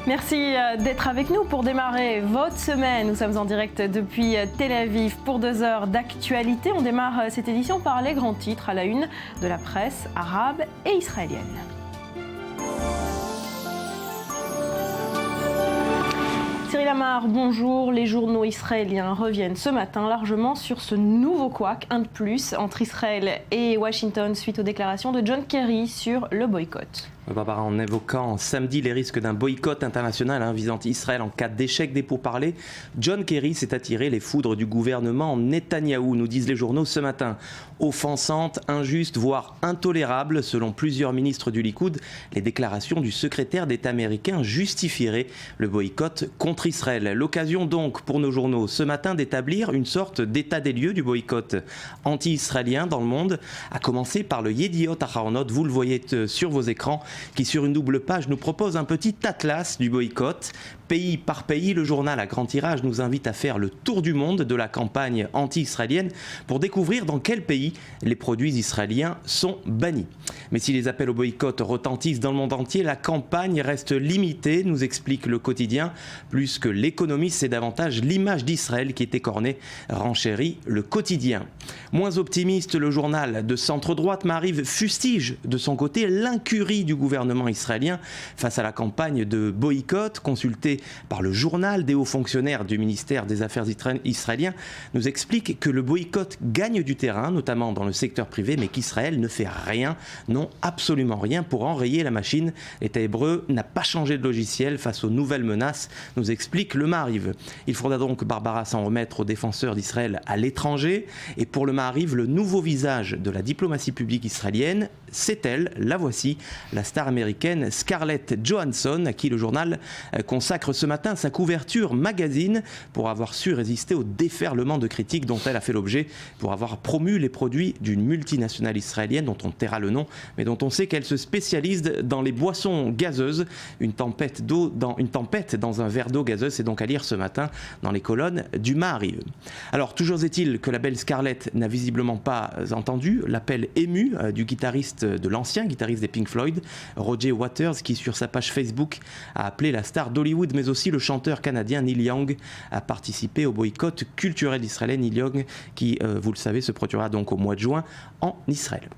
Merci d'être avec nous pour démarrer votre semaine. Nous sommes en direct depuis Tel Aviv pour 2 heures d'actualité. On démarre cette édition par les grands titres à la une de la presse arabe et israélienne. Cyril Amar, bonjour. Les journaux israéliens reviennent ce matin largement sur ce nouveau couac, un de plus, entre Israël et Washington suite aux déclarations de John Kerry sur le boycott. Barbara, en évoquant samedi les risques d'un boycott international visant Israël en cas d'échec des pourparlers, John Kerry s'est attiré les foudres du gouvernement Netanyahou, nous disent les journaux ce matin. Offensante, injuste, voire intolérable, selon plusieurs ministres du Likoud, les déclarations du secrétaire d'État américain justifieraient le boycott contre Israël. L'occasion donc pour nos journaux ce matin d'établir une sorte d'état des lieux du boycott anti-israélien dans le monde, à commencer par le Yediot Aharonot, vous le voyez sur vos écrans, qui sur une double page nous propose un petit atlas du boycott. Pays par pays, le journal à grand tirage nous invite à faire le tour du monde de la campagne anti-israélienne pour découvrir dans quel pays les produits israéliens sont bannis. Mais si les appels au boycott retentissent dans le monde entier, la campagne reste limitée, nous explique le quotidien. Plus que l'économie, c'est davantage l'image d'Israël qui est écornée, renchérit le quotidien. Moins optimiste, le journal de centre-droite Maariv fustige de son côté l'incurie du gouvernement israélien face à la campagne de boycott. Consulté par le journal, des hauts fonctionnaires du ministère des Affaires israélien nous expliquent que le boycott gagne du terrain, notamment dans le secteur privé, mais qu'Israël ne fait rien, non absolument rien pour enrayer la machine. L'État hébreu n'a pas changé de logiciel face aux nouvelles menaces, nous explique le Maariv. Il faudra donc, Barbara, s'en remettre aux défenseurs d'Israël à l'étranger. Et pour le Maariv, le nouveau visage de la diplomatie publique israélienne, c'est elle, la voici, la star américaine Scarlett Johansson, à qui le journal consacre ce matin sa couverture magazine pour avoir su résister au déferlement de critiques dont elle a fait l'objet pour avoir promu les produits d'une multinationale israélienne dont on taira le nom, mais dont on sait qu'elle se spécialise dans les boissons gazeuses. Une tempête dans un verre d'eau gazeuse, c'est donc à lire ce matin dans les colonnes du Maariv. Alors, toujours est-il que la belle Scarlett n'a visiblement pas entendu l'appel ému de l'ancien guitariste des Pink Floyd, Roger Waters, qui sur sa page Facebook a appelé la star d'Hollywood, mais aussi le chanteur canadien Neil Young à participer au boycott culturel israélien. Neil Young, qui, vous le savez, se produira donc au mois de juin en Israël.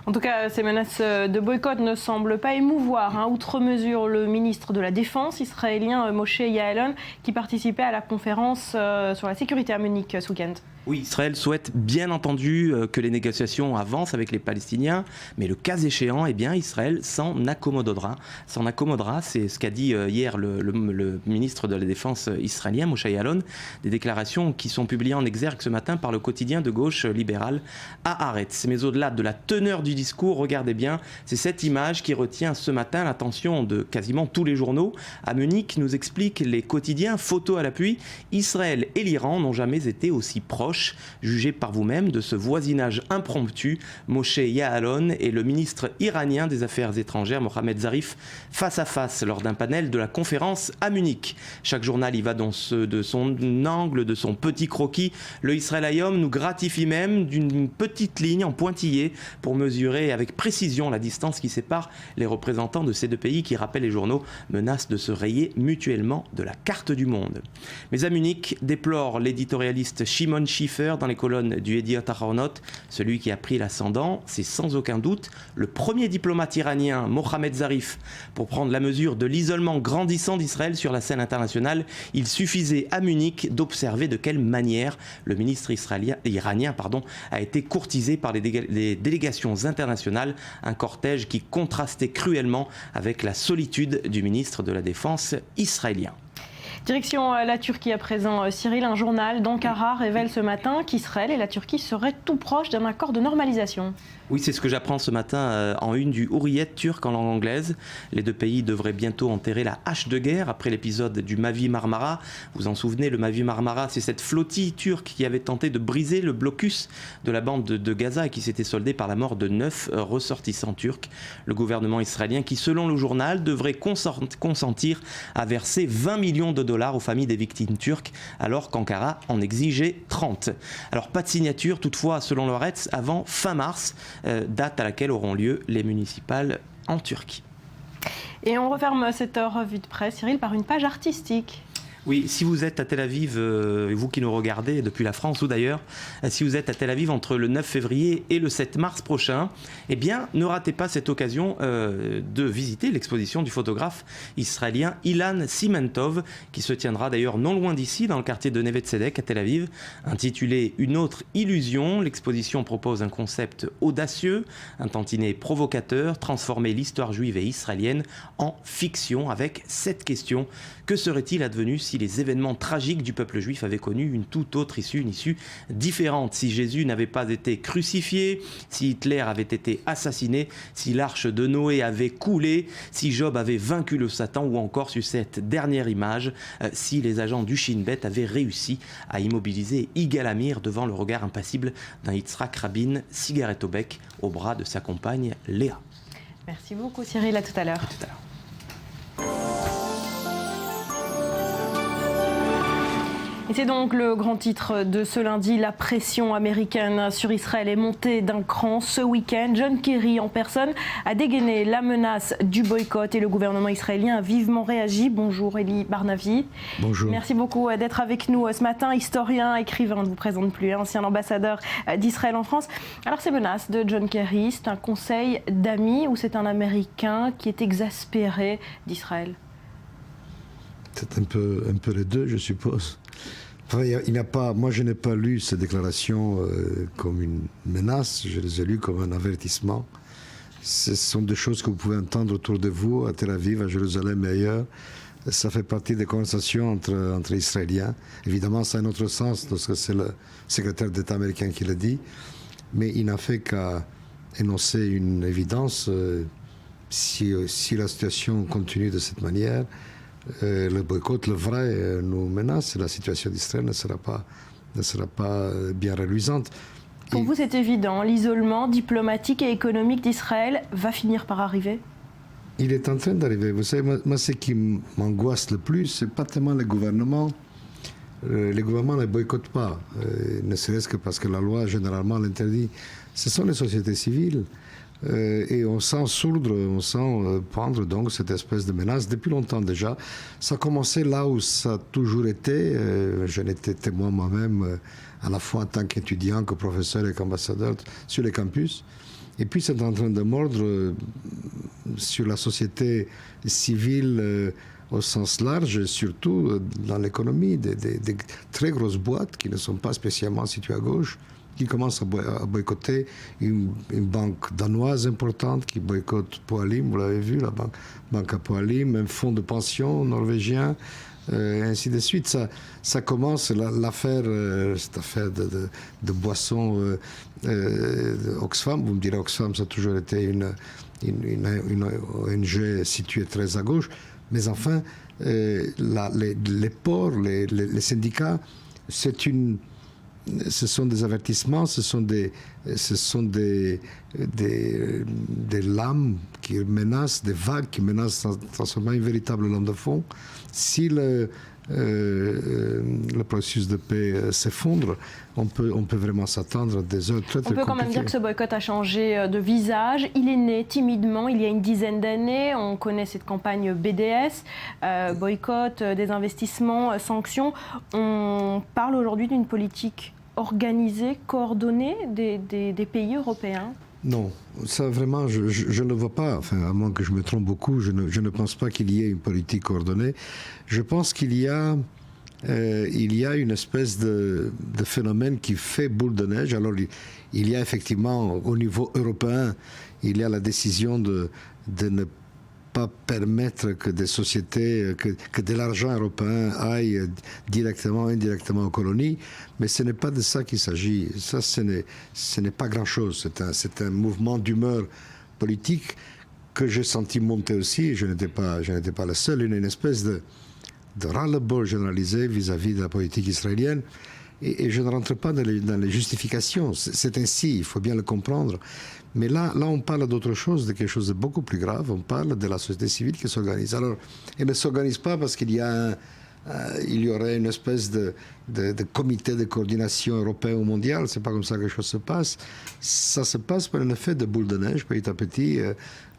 En tout cas, ces menaces de boycott ne semblent pas émouvoir, outre mesure, le ministre de la Défense israélien Moshe Ya'alon, qui participait à la conférence sur la sécurité à Munich ce week-end. Oui, Israël souhaite bien entendu que les négociations avancent avec les Palestiniens, mais le cas échéant, Israël s'en accommodera. C'est ce qu'a dit hier le ministre de la Défense israélien, Moshe Ya'alon, des déclarations qui sont publiées en exergue ce matin par le quotidien de gauche libéral Haaretz. Mais au-delà de la teneur du discours, regardez bien, c'est cette image qui retient ce matin l'attention de quasiment tous les journaux. À Munich, nous expliquent les quotidiens, photos à l'appui, Israël et l'Iran n'ont jamais été aussi proches. Jugez par vous-même de ce voisinage impromptu, Moshe Ya'alon et le ministre iranien des Affaires étrangères, Mohammad Zarif, face à face lors d'un panel de la conférence à Munich. Chaque journal y va de son angle, de son petit croquis. Le Israël Hayom nous gratifie même d'une petite ligne en pointillé pour mesurer avec précision la distance qui sépare les représentants de ces deux pays qui, rappellent les journaux, menacent de se rayer mutuellement de la carte du monde. Mais à Munich, déplore l'éditorialiste Shimon Schiffer dans les colonnes du Yediot Aharonot, celui qui a pris l'ascendant, c'est sans aucun doute le premier diplomate iranien, Mohammad Zarif, pour prendre la mesure de l'isolement grandissant d'Israël sur la scène internationale. Il suffisait à Munich d'observer de quelle manière le ministre iranien a été courtisé par les délégations internationales, un cortège qui contrastait cruellement avec la solitude du ministre de la Défense israélien. Direction la Turquie à présent. Cyril, un journal d'Ankara révèle ce matin qu'Israël et la Turquie seraient tout proches d'un accord de normalisation. Oui, c'est ce que j'apprends ce matin en une du Hurriyet turc en langue anglaise. Les deux pays devraient bientôt enterrer la hache de guerre après l'épisode du Mavi Marmara. Vous en souvenez, le Mavi Marmara, c'est cette flottille turque qui avait tenté de briser le blocus de la bande de Gaza et qui s'était soldée par la mort de 9 ressortissants turcs. Le gouvernement israélien qui, selon le journal, devrait consentir à verser 20 millions de dollars aux familles des victimes turques, alors qu'Ankara en exigeait 30. Alors pas de signature toutefois, selon le Haaretz, avant fin mars, date à laquelle auront lieu les municipales en Turquie. Et on referme cette revue de presse, Cyril, par une page artistique. Oui, si vous êtes à Tel Aviv, vous qui nous regardez depuis la France ou d'ailleurs, si vous êtes à Tel Aviv entre le 9 février et le 7 mars prochain, eh bien, ne ratez pas cette occasion de visiter l'exposition du photographe israélien Ilan Simentov, qui se tiendra d'ailleurs non loin d'ici, dans le quartier de Neve Tzedek à Tel Aviv, intitulée Une autre illusion. L'exposition propose un concept audacieux, un tantinet provocateur, transformer l'histoire juive et israélienne en fiction avec 7 questions. Que serait-il advenu si les événements tragiques du peuple juif avaient connu une toute autre issue, une issue différente? Si Jésus n'avait pas été crucifié, si Hitler avait été assassiné, si l'arche de Noé avait coulé, si Job avait vaincu le Satan, ou encore sur cette dernière image, si les agents du Shin Bet avaient réussi à immobiliser Yigal Amir devant le regard impassible d'un Yitzhak Rabin, cigarette au bec, au bras de sa compagne Léa. Merci beaucoup Cyril, à tout à l'heure. À tout à l'heure. Et c'est donc le grand titre de ce lundi. La pression américaine sur Israël est montée d'un cran ce week-end. John Kerry en personne a dégainé la menace du boycott et le gouvernement israélien a vivement réagi. Bonjour Elie Barnavi. Bonjour. Merci beaucoup d'être avec nous ce matin. Historien, écrivain, je ne vous présente plus, ancien ambassadeur d'Israël en France. Alors ces menaces de John Kerry, c'est un conseil d'amis ou c'est un Américain qui est exaspéré d'Israël? C'est un peu les deux, je suppose. Enfin, moi, je n'ai pas lu ces déclarations comme une menace, je les ai lues comme un avertissement. Ce sont des choses que vous pouvez entendre autour de vous, à Tel Aviv, à Jérusalem et ailleurs. Ça fait partie des conversations entre Israéliens. Évidemment, ça a un autre sens, parce que c'est le secrétaire d'État américain qui l'a dit. Mais il n'a fait qu'à énoncer une évidence. Si la situation continue de cette manière, le boycott, le vrai, nous menace. La situation d'Israël ne sera pas bien reluisante. Pour vous, c'est évident, l'isolement diplomatique et économique d'Israël va finir par arriver? Il est en train d'arriver. Vous savez, moi ce qui m'angoisse le plus, c'est pas tellement les gouvernements. Les gouvernements ne boycottent pas, ne serait-ce que parce que la loi généralement l'interdit. Ce sont les sociétés civiles. Et on sent sourdre, on sent prendre donc cette espèce de menace depuis longtemps déjà. Ça a commencé là où ça a toujours été. J'en étais témoin moi-même, à la fois en tant qu'étudiant, que professeur et qu'ambassadeur sur les campus. Et puis c'est en train de mordre sur la société civile au sens large, surtout dans l'économie, des très grosses boîtes qui ne sont pas spécialement situées à gauche, qui commencent à boycotter une banque danoise importante qui boycotte Poalim, vous l'avez vu, la banque à Poalim, un fonds de pension norvégien, et ainsi de suite. Ça commence, cette affaire de boissons Oxfam. Vous me direz, Oxfam, ça a toujours été une ONG située très à gauche, mais enfin, les ports, les syndicats, ce sont des avertissements, ce sont des lames qui menacent, des vagues qui menacent de transformer une véritable lame de fond. Si le processus de paix s'effondre, on peut vraiment s'attendre à des heures très, très compliquées. On peut quand même dire que ce boycott a changé de visage. Il est né timidement il y a une dizaine d'années. On connaît cette campagne BDS, boycott, désinvestissement, sanctions. On parle aujourd'hui d'une politique organisée, coordonnée des pays européens? Non, ça vraiment, je ne vois pas, enfin, à moins que je me trompe beaucoup, je ne pense pas qu'il y ait une politique coordonnée. Je pense qu'il y a une espèce de phénomène qui fait boule de neige. Alors, il y a effectivement, au niveau européen, il y a la décision de ne pas permettre que des sociétés, que de l'argent européen aille directement, indirectement aux colonies, mais ce n'est pas de ça qu'il s'agit. Ça, ce n'est pas grand-chose. C'est un mouvement d'humeur politique que j'ai senti monter aussi. Je n'étais pas le seul. Une espèce de ras-le-bol généralisé vis-à-vis de la politique israélienne. Et je ne rentre pas dans les justifications. C'est ainsi, il faut bien le comprendre. Mais là, on parle d'autre chose, de quelque chose de beaucoup plus grave. On parle de la société civile qui s'organise. Alors, elle ne s'organise pas parce qu'il y a il y aurait une espèce de comité de coordination européen ou mondial. C'est pas comme ça que les choses se passent. Ça se passe par un effet de boule de neige, petit à petit.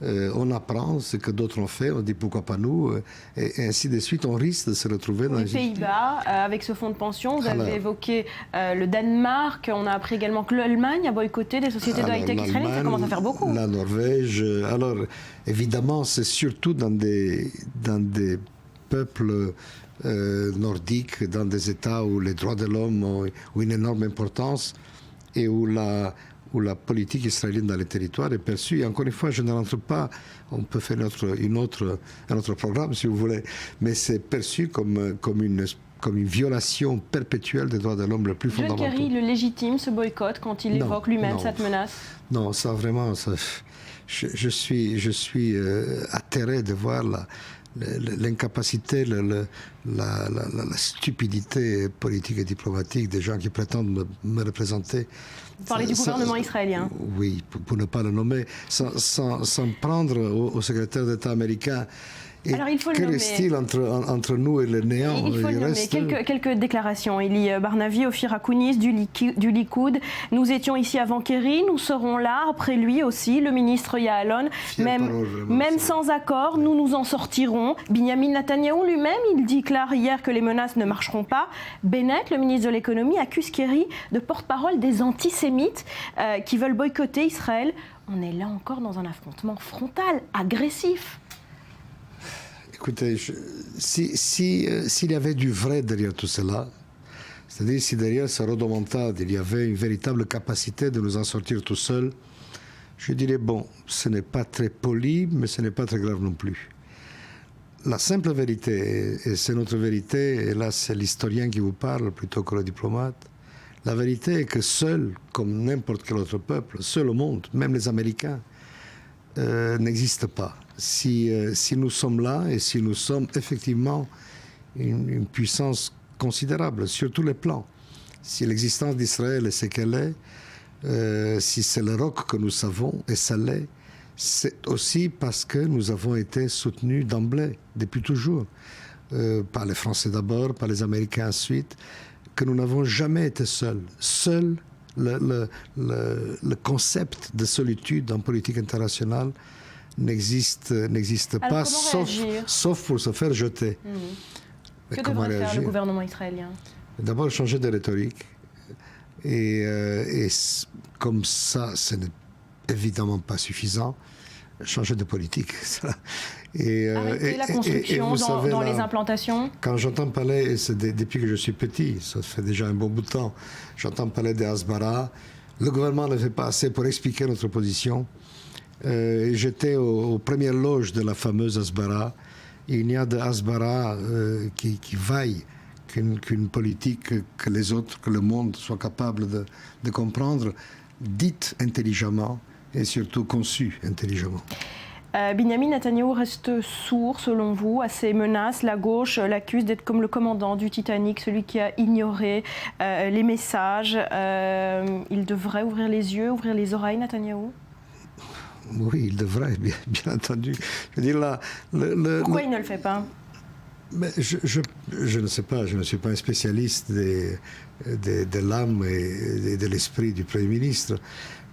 On apprend ce que d'autres ont fait, on dit pourquoi pas nous, et ainsi de suite. On risque de se retrouver dans les Pays-Bas, avec ce fonds de pension, vous avez évoqué le Danemark, on a appris également que l'Allemagne a boycotté des sociétés de high-tech israéliennes, ça commence à faire beaucoup. La Norvège, alors évidemment c'est surtout dans des peuples nordiques, dans des États où les droits de l'homme ont une énorme importance et où la politique israélienne dans les territoires est perçue. Et encore une fois, je ne rentre pas, on peut faire un autre programme si vous voulez, mais c'est perçu comme une violation perpétuelle des droits de l'homme le plus fondamentaux. John Kerry le légitime, ce boycott, quand il évoque lui-même cette menace? Non, ça vraiment, je suis atterré de voir l'incapacité, la stupidité politique et diplomatique des gens qui prétendent me représenter. Vous parlez du gouvernement israélien. Oui, pour ne pas le nommer, sans prendre au secrétaire d'État américain. Et alors, il faut que reste-t-il entre nous et le néant? Il faut le nommer. Quelques déclarations. Elie Barnavi, Ophir Akouniz du Likoud. Nous étions ici avant Kerry, nous serons là après lui aussi, le ministre Ya'alon. Même sans accord, nous nous en sortirons. Binyamin Netanyahou lui-même, il déclare hier que les menaces ne marcheront pas. Bennett, le ministre de l'économie, accuse Kerry de porte-parole des antisémites qui veulent boycotter Israël. On est là encore dans un affrontement frontal, agressif. Écoutez, s'il y avait du vrai derrière tout cela, c'est-à-dire si derrière ce rodomontade, il y avait une véritable capacité de nous en sortir tout seuls, je dirais, bon, ce n'est pas très poli, mais ce n'est pas très grave non plus. La simple vérité, et c'est notre vérité, et là c'est l'historien qui vous parle plutôt que le diplomate, la vérité est que seul, comme n'importe quel autre peuple, seul au monde, même les Américains, n'existe pas. Si nous sommes là et si nous sommes effectivement une puissance considérable sur tous les plans, si l'existence d'Israël est ce qu'elle est, si c'est le roc que nous savons, et ça l'est, c'est aussi parce que nous avons été soutenus d'emblée, depuis toujours, par les Français d'abord, par les Américains ensuite, que nous n'avons jamais été seuls. Seul le concept de solitude en politique internationale n'existe pas, sauf pour se faire jeter. Que devrait faire le gouvernement israélien? D'abord, changer de rhétorique. Et comme ça, ce n'est évidemment pas suffisant, changer de politique. Arrêter la construction dans les implantations. Quand j'entends parler, depuis que je suis petit, ça fait déjà un bon bout de temps, j'entends parler des Hasbara. Le gouvernement ne fait pas assez pour expliquer notre position. J'étais aux premières loges de la fameuse Hasbara. Il n'y a de Hasbara qui vaille qu'une politique que les autres, que le monde soit capable de comprendre, dite intelligemment et surtout conçue intelligemment. Binyamin Netanyahou reste sourd, selon vous, à ces menaces. La gauche l'accuse d'être comme le commandant du Titanic, celui qui a ignoré les messages. Il devrait ouvrir les yeux, ouvrir les oreilles, Netanyahou? Oui, il devrait, bien entendu. Je veux dire, là, pourquoi il ne le fait pas? Mais je ne sais pas, je ne suis pas un spécialiste de l'âme et de l'esprit du Premier ministre,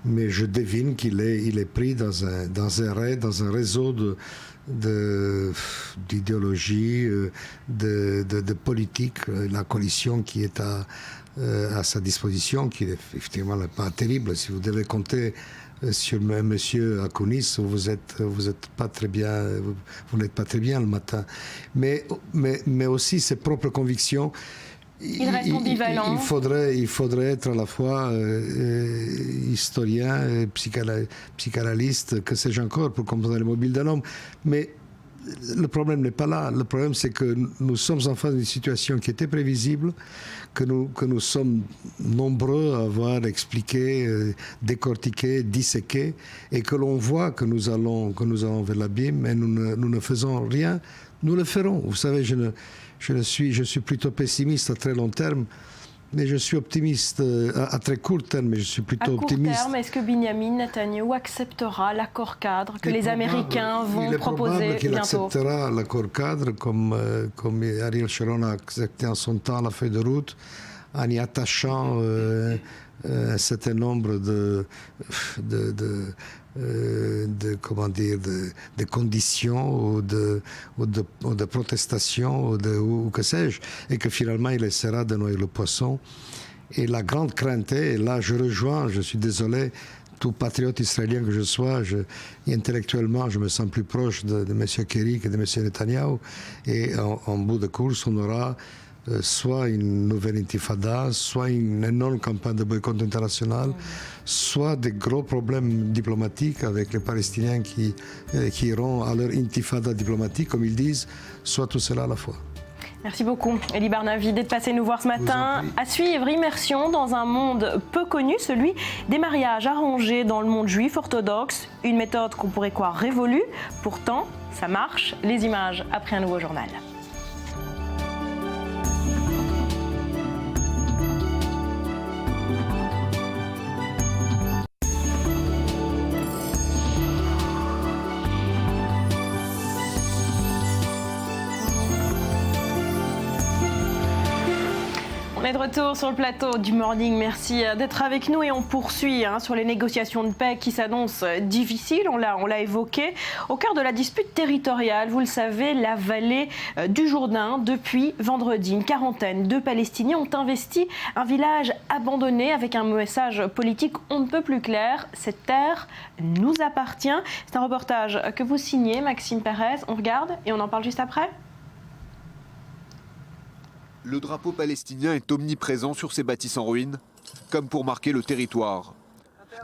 mais je devine qu'il est pris dans un réseau d'idéologie, de politique, la coalition qui est à sa disposition, qui effectivement n'est pas terrible. Si vous devez compter sur M. Akouniz, vous n'êtes pas très bien le matin. Mais aussi ses propres convictions. Il reste ambivalent. Il faudrait être à la fois historien, et psychanalyste, que sais-je encore, pour comprendre les mobiles de l'homme. Mais le problème n'est pas là. Le problème, c'est que nous sommes en face d'une situation qui était prévisible, que nous sommes nombreux à avoir expliqué, décortiqué, disséqué, et que l'on voit que nous allons vers l'abîme, et nous ne faisons rien. Nous le ferons. Vous savez, je suis plutôt pessimiste à très long terme, Mais je suis optimiste à très court terme, mais je suis plutôt optimiste. À court terme, est-ce que Benjamin Netanyahou acceptera l'accord cadre que les Américains vont proposer bientôt ? Il acceptera l'accord cadre comme Ariel Sharon a accepté en son temps la feuille de route, en y attachant un certain nombre de conditions ou de protestations ou que sais-je, et que finalement il essaiera de noyer le poisson. Et la grande crainte est, et là je suis désolé, tout patriote israélien que je sois, intellectuellement je me sens plus proche de M. Kerry que de M. Netanyahou, et en bout de course on aura soit une nouvelle intifada, soit une énorme campagne de boycott international, soit des gros problèmes diplomatiques avec les Palestiniens qui iront à leur intifada diplomatique, comme ils disent, soit tout cela à la fois. Merci beaucoup, Elie Barnavi, d'être passé nous voir ce matin. À suivre, immersion dans un monde peu connu, celui des mariages arrangés dans le monde juif orthodoxe. Une méthode qu'on pourrait croire révolue, pourtant ça marche. Les images après un nouveau journal. On est de retour sur le plateau du Morning. Merci d'être avec nous et on poursuit sur les négociations de paix qui s'annoncent difficiles. On l'a évoqué. Au cœur de la dispute territoriale, vous le savez, la vallée du Jourdain. Depuis vendredi, une quarantaine de Palestiniens ont investi un village abandonné avec un message politique on ne peut plus clair. Cette terre nous appartient. C'est un reportage que vous signez, Maxime Perez. On regarde et on en parle juste après. Le drapeau palestinien est omniprésent sur ces bâtisses en ruine, comme pour marquer le territoire.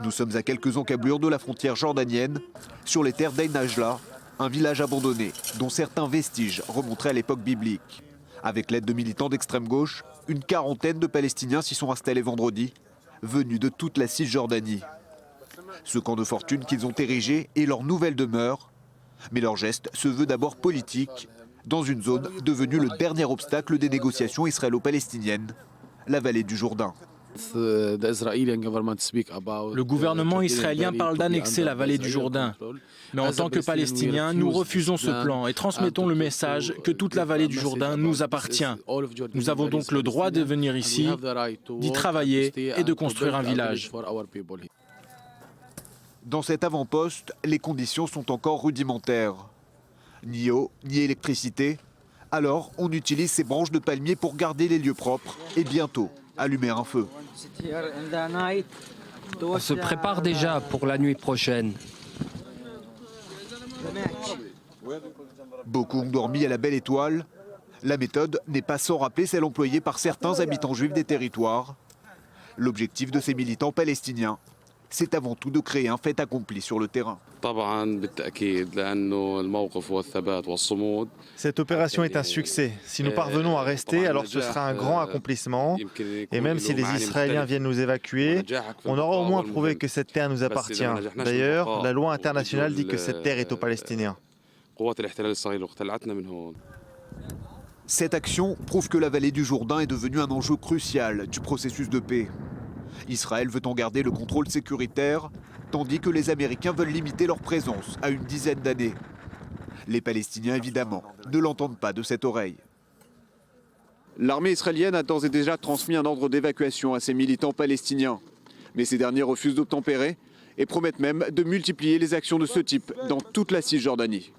Nous sommes à quelques encablures de la frontière jordanienne, sur les terres d'Ain Najla, un village abandonné, dont certains vestiges remonteraient à l'époque biblique. Avec l'aide de militants d'extrême gauche, une quarantaine de Palestiniens s'y sont installés vendredi, venus de toute la Cisjordanie. Ce camp de fortune qu'ils ont érigé est leur nouvelle demeure, mais leur geste se veut d'abord politique, dans une zone devenue le dernier obstacle des négociations israélo-palestiniennes, la vallée du Jourdain. Le gouvernement israélien parle d'annexer la vallée du Jourdain. Mais en tant que Palestiniens, nous refusons ce plan et transmettons le message que toute la vallée du Jourdain nous appartient. Nous avons donc le droit de venir ici, d'y travailler et de construire un village. Dans cet avant-poste, les conditions sont encore rudimentaires. Ni eau, ni électricité. Alors, on utilise ces branches de palmier pour garder les lieux propres et bientôt allumer un feu. On se prépare déjà pour la nuit prochaine. Beaucoup ont dormi à la belle étoile. La méthode n'est pas sans rappeler celle employée par certains habitants juifs des territoires. L'objectif de ces militants palestiniens, c'est avant tout de créer un fait accompli sur le terrain. Cette opération est un succès. Si nous parvenons à rester, alors ce sera un grand accomplissement. Et même si les Israéliens viennent nous évacuer, on aura au moins prouvé que cette terre nous appartient. D'ailleurs, la loi internationale dit que cette terre est aux Palestiniens. Cette action prouve que la vallée du Jourdain est devenue un enjeu crucial du processus de paix. Israël veut en garder le contrôle sécuritaire, tandis que les Américains veulent limiter leur présence à une dizaine d'années. Les Palestiniens, évidemment, ne l'entendent pas de cette oreille. L'armée israélienne a d'ores et déjà transmis un ordre d'évacuation à ses militants palestiniens. Mais ces derniers refusent d'obtempérer et promettent même de multiplier les actions de ce type dans toute la Cisjordanie.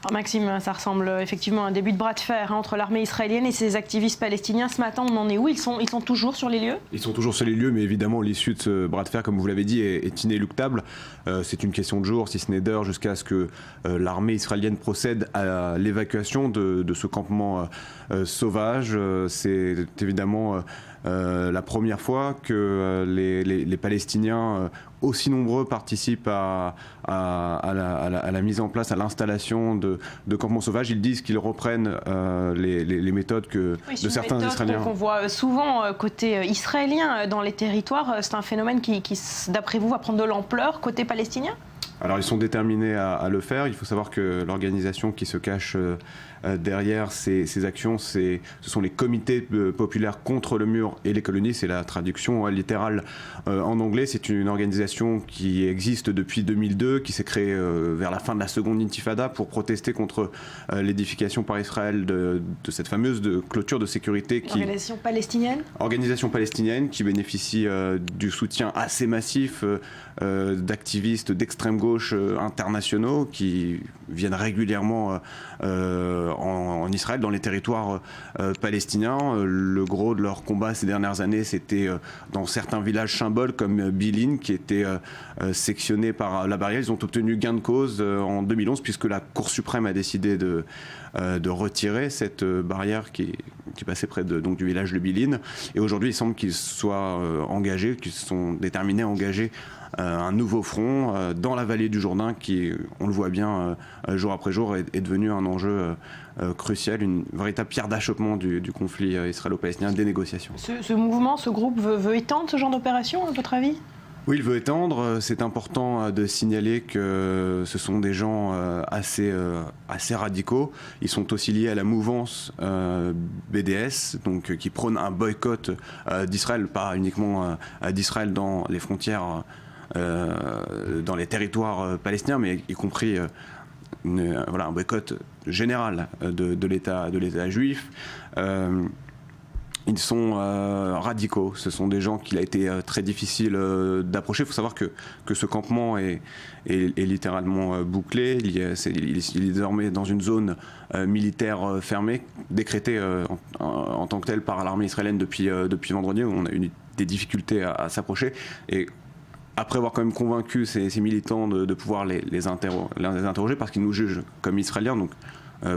Alors Maxime, ça ressemble effectivement à un début de bras de fer entre l'armée israélienne et ses activistes palestiniens. Ce matin, on en est où ? Ils sont toujours sur les lieux ? Ils sont toujours sur les lieux, mais évidemment, l'issue de ce bras de fer, comme vous l'avez dit, est inéluctable. C'est une question de jours, si ce n'est d'heures, jusqu'à ce que l'armée israélienne procède à l'évacuation de ce campement sauvage. C'est évidemment la première fois que les Palestiniens aussi nombreux participent à la mise en place, à l'installation de campements sauvages. Ils disent qu'ils reprennent les méthodes de certains Israéliens. Qu'on voit souvent côté israélien dans les territoires. C'est un phénomène qui, d'après vous, va prendre de l'ampleur côté palestinien ? Alors ils sont déterminés à le faire. Il faut savoir que l'organisation qui se cache derrière ces actions, ce sont les comités populaires contre le mur et les colonies. C'est la traduction littérale en anglais. C'est une organisation qui existe depuis 2002, qui s'est créée vers la fin de la seconde intifada pour protester contre l'édification par Israël de cette fameuse clôture de sécurité. Organisation palestinienne qui bénéficie du soutien assez massif d'activistes d'extrême gauche internationaux qui viennent régulièrement en Israël, dans les territoires palestiniens. Le gros de leur combat ces dernières années, c'était dans certains villages symboles comme Bilin, qui était sectionné par la barrière. Ils ont obtenu gain de cause en 2011, puisque la Cour suprême a décidé de retirer cette barrière qui passait près donc, du village de Bilin. Et aujourd'hui, il semble qu'ils soient engagés, qu'ils sont déterminés à engager un nouveau front dans la vallée du Jourdain qui, on le voit bien jour après jour, est devenu un enjeu crucial, une véritable pierre d'achoppement du conflit israélo-palestinien, des négociations. Ce mouvement, ce groupe veut étendre ce genre d'opération, à votre avis ? Oui, il veut étendre. C'est important de signaler que ce sont des gens assez radicaux. Ils sont aussi liés à la mouvance BDS, donc qui prône un boycott d'Israël, pas uniquement d'Israël dans les frontières, dans les territoires palestiniens, mais y compris un boycott général de l'État juif. Ils sont radicaux. Ce sont des gens qu'il a été très difficile d'approcher. Il faut savoir que ce campement est littéralement bouclé. Il est désormais dans une zone militaire fermée, décrétée en tant que telle par l'armée israélienne depuis vendredi. On a eu des difficultés à s'approcher. Et après avoir quand même convaincu ces militants de pouvoir les interroger, parce qu'ils nous jugent comme Israéliens, donc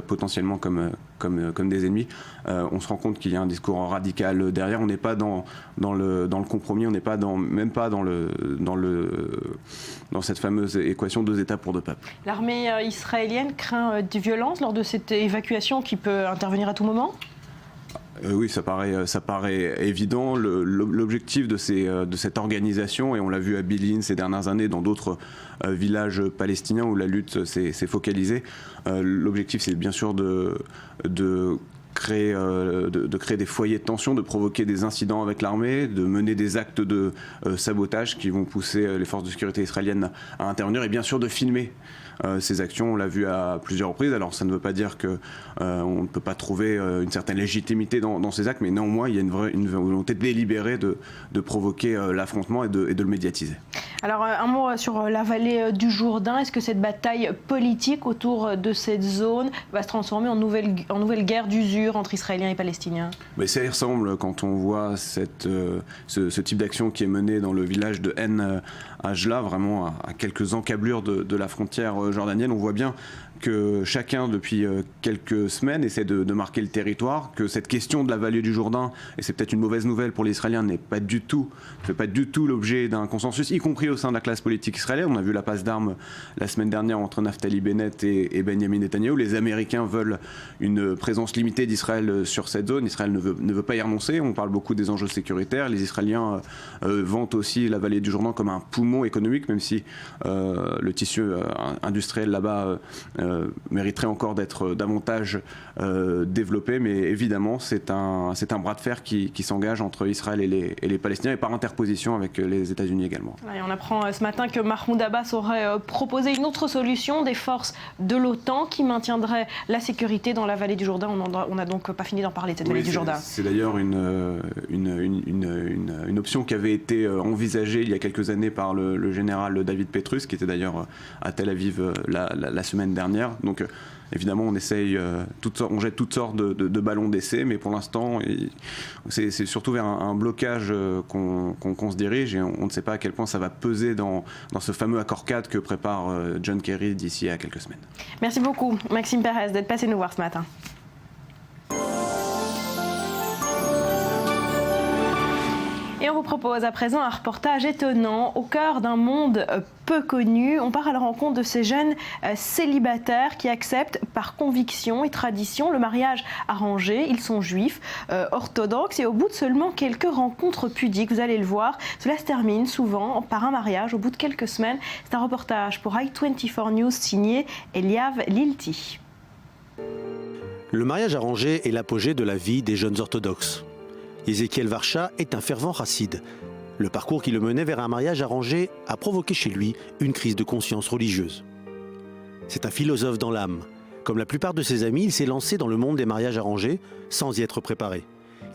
potentiellement comme des ennemis, on se rend compte qu'il y a un discours radical derrière. On n'est pas dans le compromis, on n'est pas même pas dans cette fameuse équation 2 États pour 2 peuples. L'armée israélienne craint des violences lors de cette évacuation qui peut intervenir à tout moment ? Oui, ça paraît évident. L'objectif de cette organisation, et on l'a vu à Bilin ces dernières années, dans d'autres villages palestiniens où la lutte s'est focalisée, l'objectif c'est bien sûr de créer des foyers de tension, de provoquer des incidents avec l'armée, de mener des actes de sabotage qui vont pousser les forces de sécurité israéliennes à intervenir, et bien sûr de filmer ces actions. On l'a vu à plusieurs reprises. Alors ça ne veut pas dire qu'on ne peut pas trouver une certaine légitimité dans ces actes, mais néanmoins il y a une volonté délibérée de provoquer l'affrontement et de le médiatiser. Alors un mot sur la vallée du Jourdain. Est-ce que cette bataille politique autour de cette zone va se transformer en nouvelle guerre d'usure entre Israéliens et Palestiniens ? Mais ça y ressemble quand on voit ce type d'action qui est mené dans le village de En Ajla, vraiment à quelques encablures de la frontière jordanienne. On voit bien que chacun, depuis quelques semaines, essaie de marquer le territoire, que cette question de la vallée du Jourdain, et c'est peut-être une mauvaise nouvelle pour les Israéliens, ne fait pas du tout l'objet d'un consensus, y compris au sein de la classe politique israélienne. On a vu la passe d'armes la semaine dernière entre Naftali Bennett et Benjamin Netanyahou. Les Américains veulent une présence limitée d'Israël sur cette zone. Israël ne veut pas y renoncer. On parle beaucoup des enjeux sécuritaires. Les Israéliens vantent aussi la vallée du Jourdain comme un poumon économique, même si le tissu industriel là-bas mériterait encore d'être davantage développé, mais évidemment c'est un bras de fer qui s'engage entre Israël et les Palestiniens, et par interposition avec les États-Unis également. Et on apprend ce matin que Mahmoud Abbas aurait proposé une autre solution, des forces de l'OTAN qui maintiendraient la sécurité dans la vallée du Jourdain. On n'a donc pas fini d'en parler de cette vallée du Jourdain. C'est d'ailleurs une option qui avait été envisagée il y a quelques années par le général David Petrus, qui était d'ailleurs à Tel Aviv la semaine dernière. Donc évidemment on essaye, on jette toutes sortes de ballons d'essai, mais pour l'instant c'est surtout vers un blocage qu'on se dirige, et on ne sait pas à quel point ça va peser dans ce fameux accord cadre que prépare John Kerry d'ici à quelques semaines. Merci beaucoup Maxime Perez d'être passé nous voir ce matin. Et on vous propose à présent un reportage étonnant au cœur d'un monde peu connu. On part à la rencontre de ces jeunes célibataires qui acceptent par conviction et tradition le mariage arrangé. Ils sont juifs, orthodoxes et au bout de seulement quelques rencontres pudiques, vous allez le voir, cela se termine souvent par un mariage au bout de quelques semaines. C'est un reportage pour i24 News signé Eliav Lilti. Le mariage arrangé est l'apogée de la vie des jeunes orthodoxes. Ézéchiel Varcha est un fervent chasside. Le parcours qui le menait vers un mariage arrangé a provoqué chez lui une crise de conscience religieuse. C'est un philosophe dans l'âme. Comme la plupart de ses amis, il s'est lancé dans le monde des mariages arrangés sans y être préparé.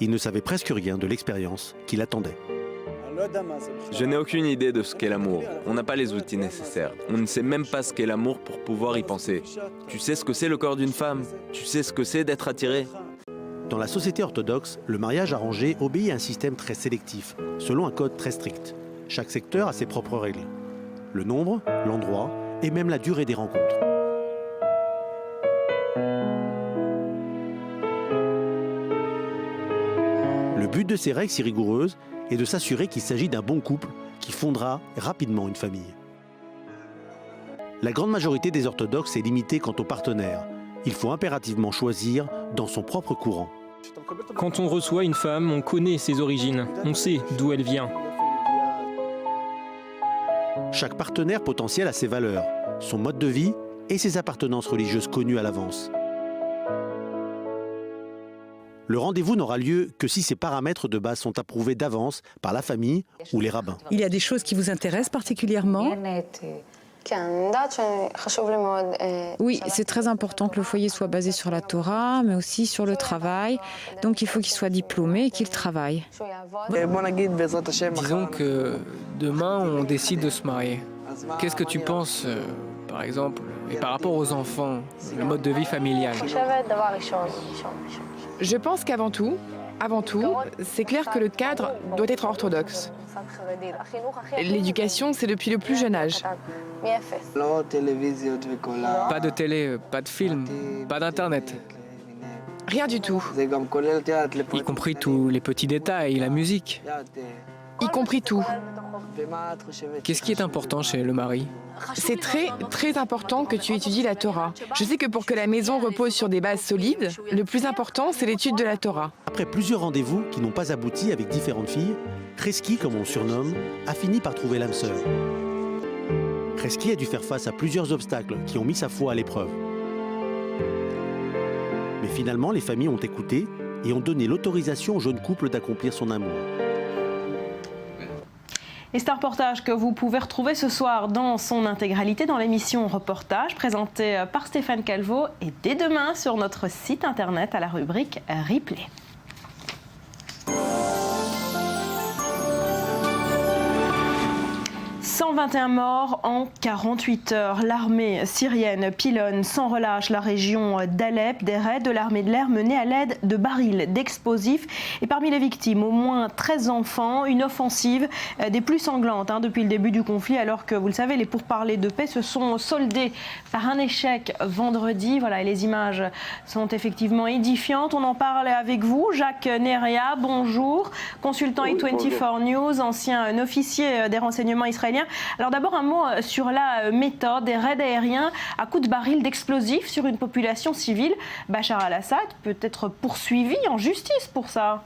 Il ne savait presque rien de l'expérience qui l'attendait. Je n'ai aucune idée de ce qu'est l'amour. On n'a pas les outils nécessaires. On ne sait même pas ce qu'est l'amour pour pouvoir y penser. Tu sais ce que c'est le corps d'une femme? Tu sais ce que c'est d'être attiré? Dans la société orthodoxe, le mariage arrangé obéit à un système très sélectif, selon un code très strict. Chaque secteur a ses propres règles. Le nombre, l'endroit et même la durée des rencontres. Le but de ces règles si rigoureuses est de s'assurer qu'il s'agit d'un bon couple qui fondera rapidement une famille. La grande majorité des orthodoxes est limitée quant aux partenaires. Il faut impérativement choisir dans son propre courant. Quand on reçoit une femme, on connaît ses origines, on sait d'où elle vient. Chaque partenaire potentiel a ses valeurs, son mode de vie et ses appartenances religieuses connues à l'avance. Le rendez-vous n'aura lieu que si ces paramètres de base sont approuvés d'avance par la famille ou les rabbins. Il y a des choses qui vous intéressent particulièrement ? Oui, c'est très important que le foyer soit basé sur la Torah, mais aussi sur le travail. Donc il faut qu'il soit diplômé et qu'il travaille. Disons que demain, on décide de se marier. Qu'est-ce que tu penses, par exemple, et par rapport aux enfants, le mode de vie familial? Je pense qu'avant tout, c'est clair que le cadre doit être orthodoxe. L'éducation, c'est depuis le plus jeune âge. Pas de télé, pas de film, pas d'internet. Rien du tout. Y compris tous les petits détails, la musique. Y compris tout. Qu'est-ce qui est important chez le mari? C'est très, très important que tu étudies la Torah. Je sais que pour que la maison repose sur des bases solides, le plus important, c'est l'étude de la Torah. Après plusieurs rendez-vous qui n'ont pas abouti avec différentes filles, Kreski, comme on le surnomme, a fini par trouver l'âme sœur. Kreski a dû faire face à plusieurs obstacles qui ont mis sa foi à l'épreuve. Mais finalement, les familles ont écouté et ont donné l'autorisation au jeune couple d'accomplir son amour. Et c'est un reportage que vous pouvez retrouver ce soir dans son intégralité dans l'émission Reportage présentée par Stéphane Calvo et dès demain sur notre site internet à la rubrique Replay. 121 morts en 48 heures. L'armée syrienne pilonne sans relâche la région d'Alep. Des raids de l'armée de l'air menés à l'aide de barils d'explosifs. Et parmi les victimes, au moins 13 enfants. Une offensive des plus sanglantes depuis le début du conflit, alors que, vous le savez, les pourparlers de paix se sont soldés par un échec vendredi. Voilà, et les images sont effectivement édifiantes. On en parle avec vous, Jacques Neria. Bonjour, consultant i24 News, ancien officier des renseignements israéliens. Alors d'abord un mot sur la méthode des raids aériens à coups de barils d'explosifs sur une population civile. Bachar al-Assad peut être poursuivi en justice pour ça.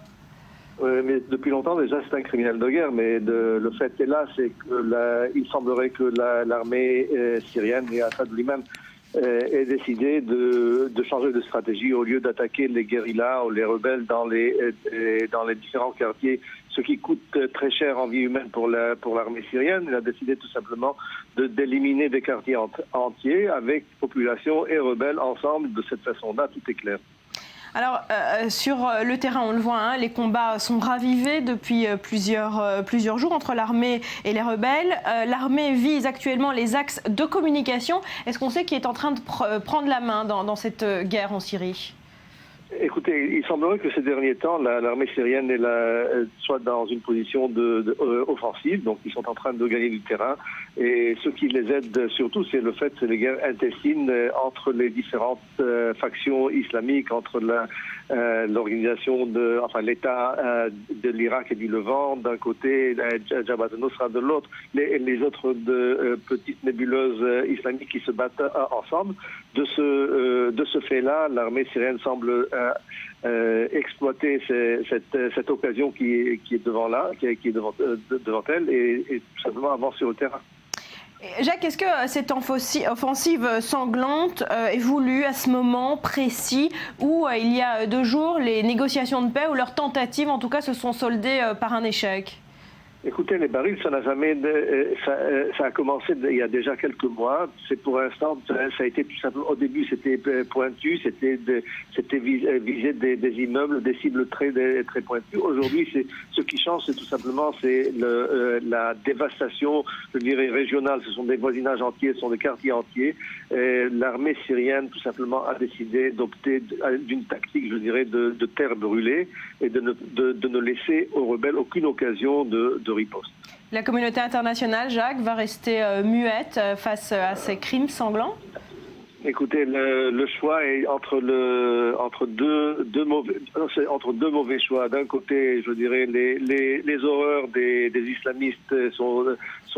Mais depuis longtemps déjà c'est un criminel de guerre, mais le fait est là, c'est qu'il semblerait que l'armée syrienne et Assad lui-même ait décidé de changer de stratégie. Au lieu d'attaquer les guérillas ou les rebelles dans les différents quartiers, ce qui coûte très cher en vie humaine pour l'armée syrienne, il a décidé tout simplement d'éliminer des quartiers entiers avec population et rebelles ensemble. De cette façon-là, tout est clair. Alors, sur le terrain, on le voit, les combats sont ravivés depuis plusieurs jours entre l'armée et les rebelles. L'armée vise actuellement les axes de communication. Est-ce qu'on sait qui est en train de prendre la main dans cette guerre en Syrie ? Écoutez, il semblerait que ces derniers temps, l'armée syrienne soit dans une position offensive, donc ils sont en train de gagner du terrain. Et ce qui les aide surtout, c'est le fait que les guerres intestines entre les différentes factions islamiques, entre l'organisation l'État de l'Irak et du Levant d'un côté, Jabhat al-Nusra de l'autre, les autres petites nébuleuses islamiques qui se battent ensemble. De ce fait-là, l'armée syrienne semble exploiter cette occasion qui est devant elle et tout simplement avancer sur le terrain. Jacques, est-ce que cette offensive sanglante est voulue à ce moment précis où il y a 2 jours, les négociations de paix ou leurs tentatives en tout cas se sont soldées par un échec? Écoutez, les barils, ça a commencé il y a déjà quelques mois. C'est pour l'instant, ça a été tout simplement, au début c'était pointu, c'était viser des immeubles, des cibles très pointues. Aujourd'hui, ce qui change, c'est tout simplement la dévastation, je dirais régionale. Ce sont des voisinages entiers, ce sont des quartiers entiers. L'armée syrienne, tout simplement, a décidé d'opter d'une tactique, je dirais, de terre brûlée et de ne laisser aux rebelles aucune occasion de riposte. La communauté internationale, Jacques, va rester muette face à ces crimes sanglants? Écoutez, le choix est entre deux mauvais choix. D'un côté, je dirais, les horreurs des islamistes sont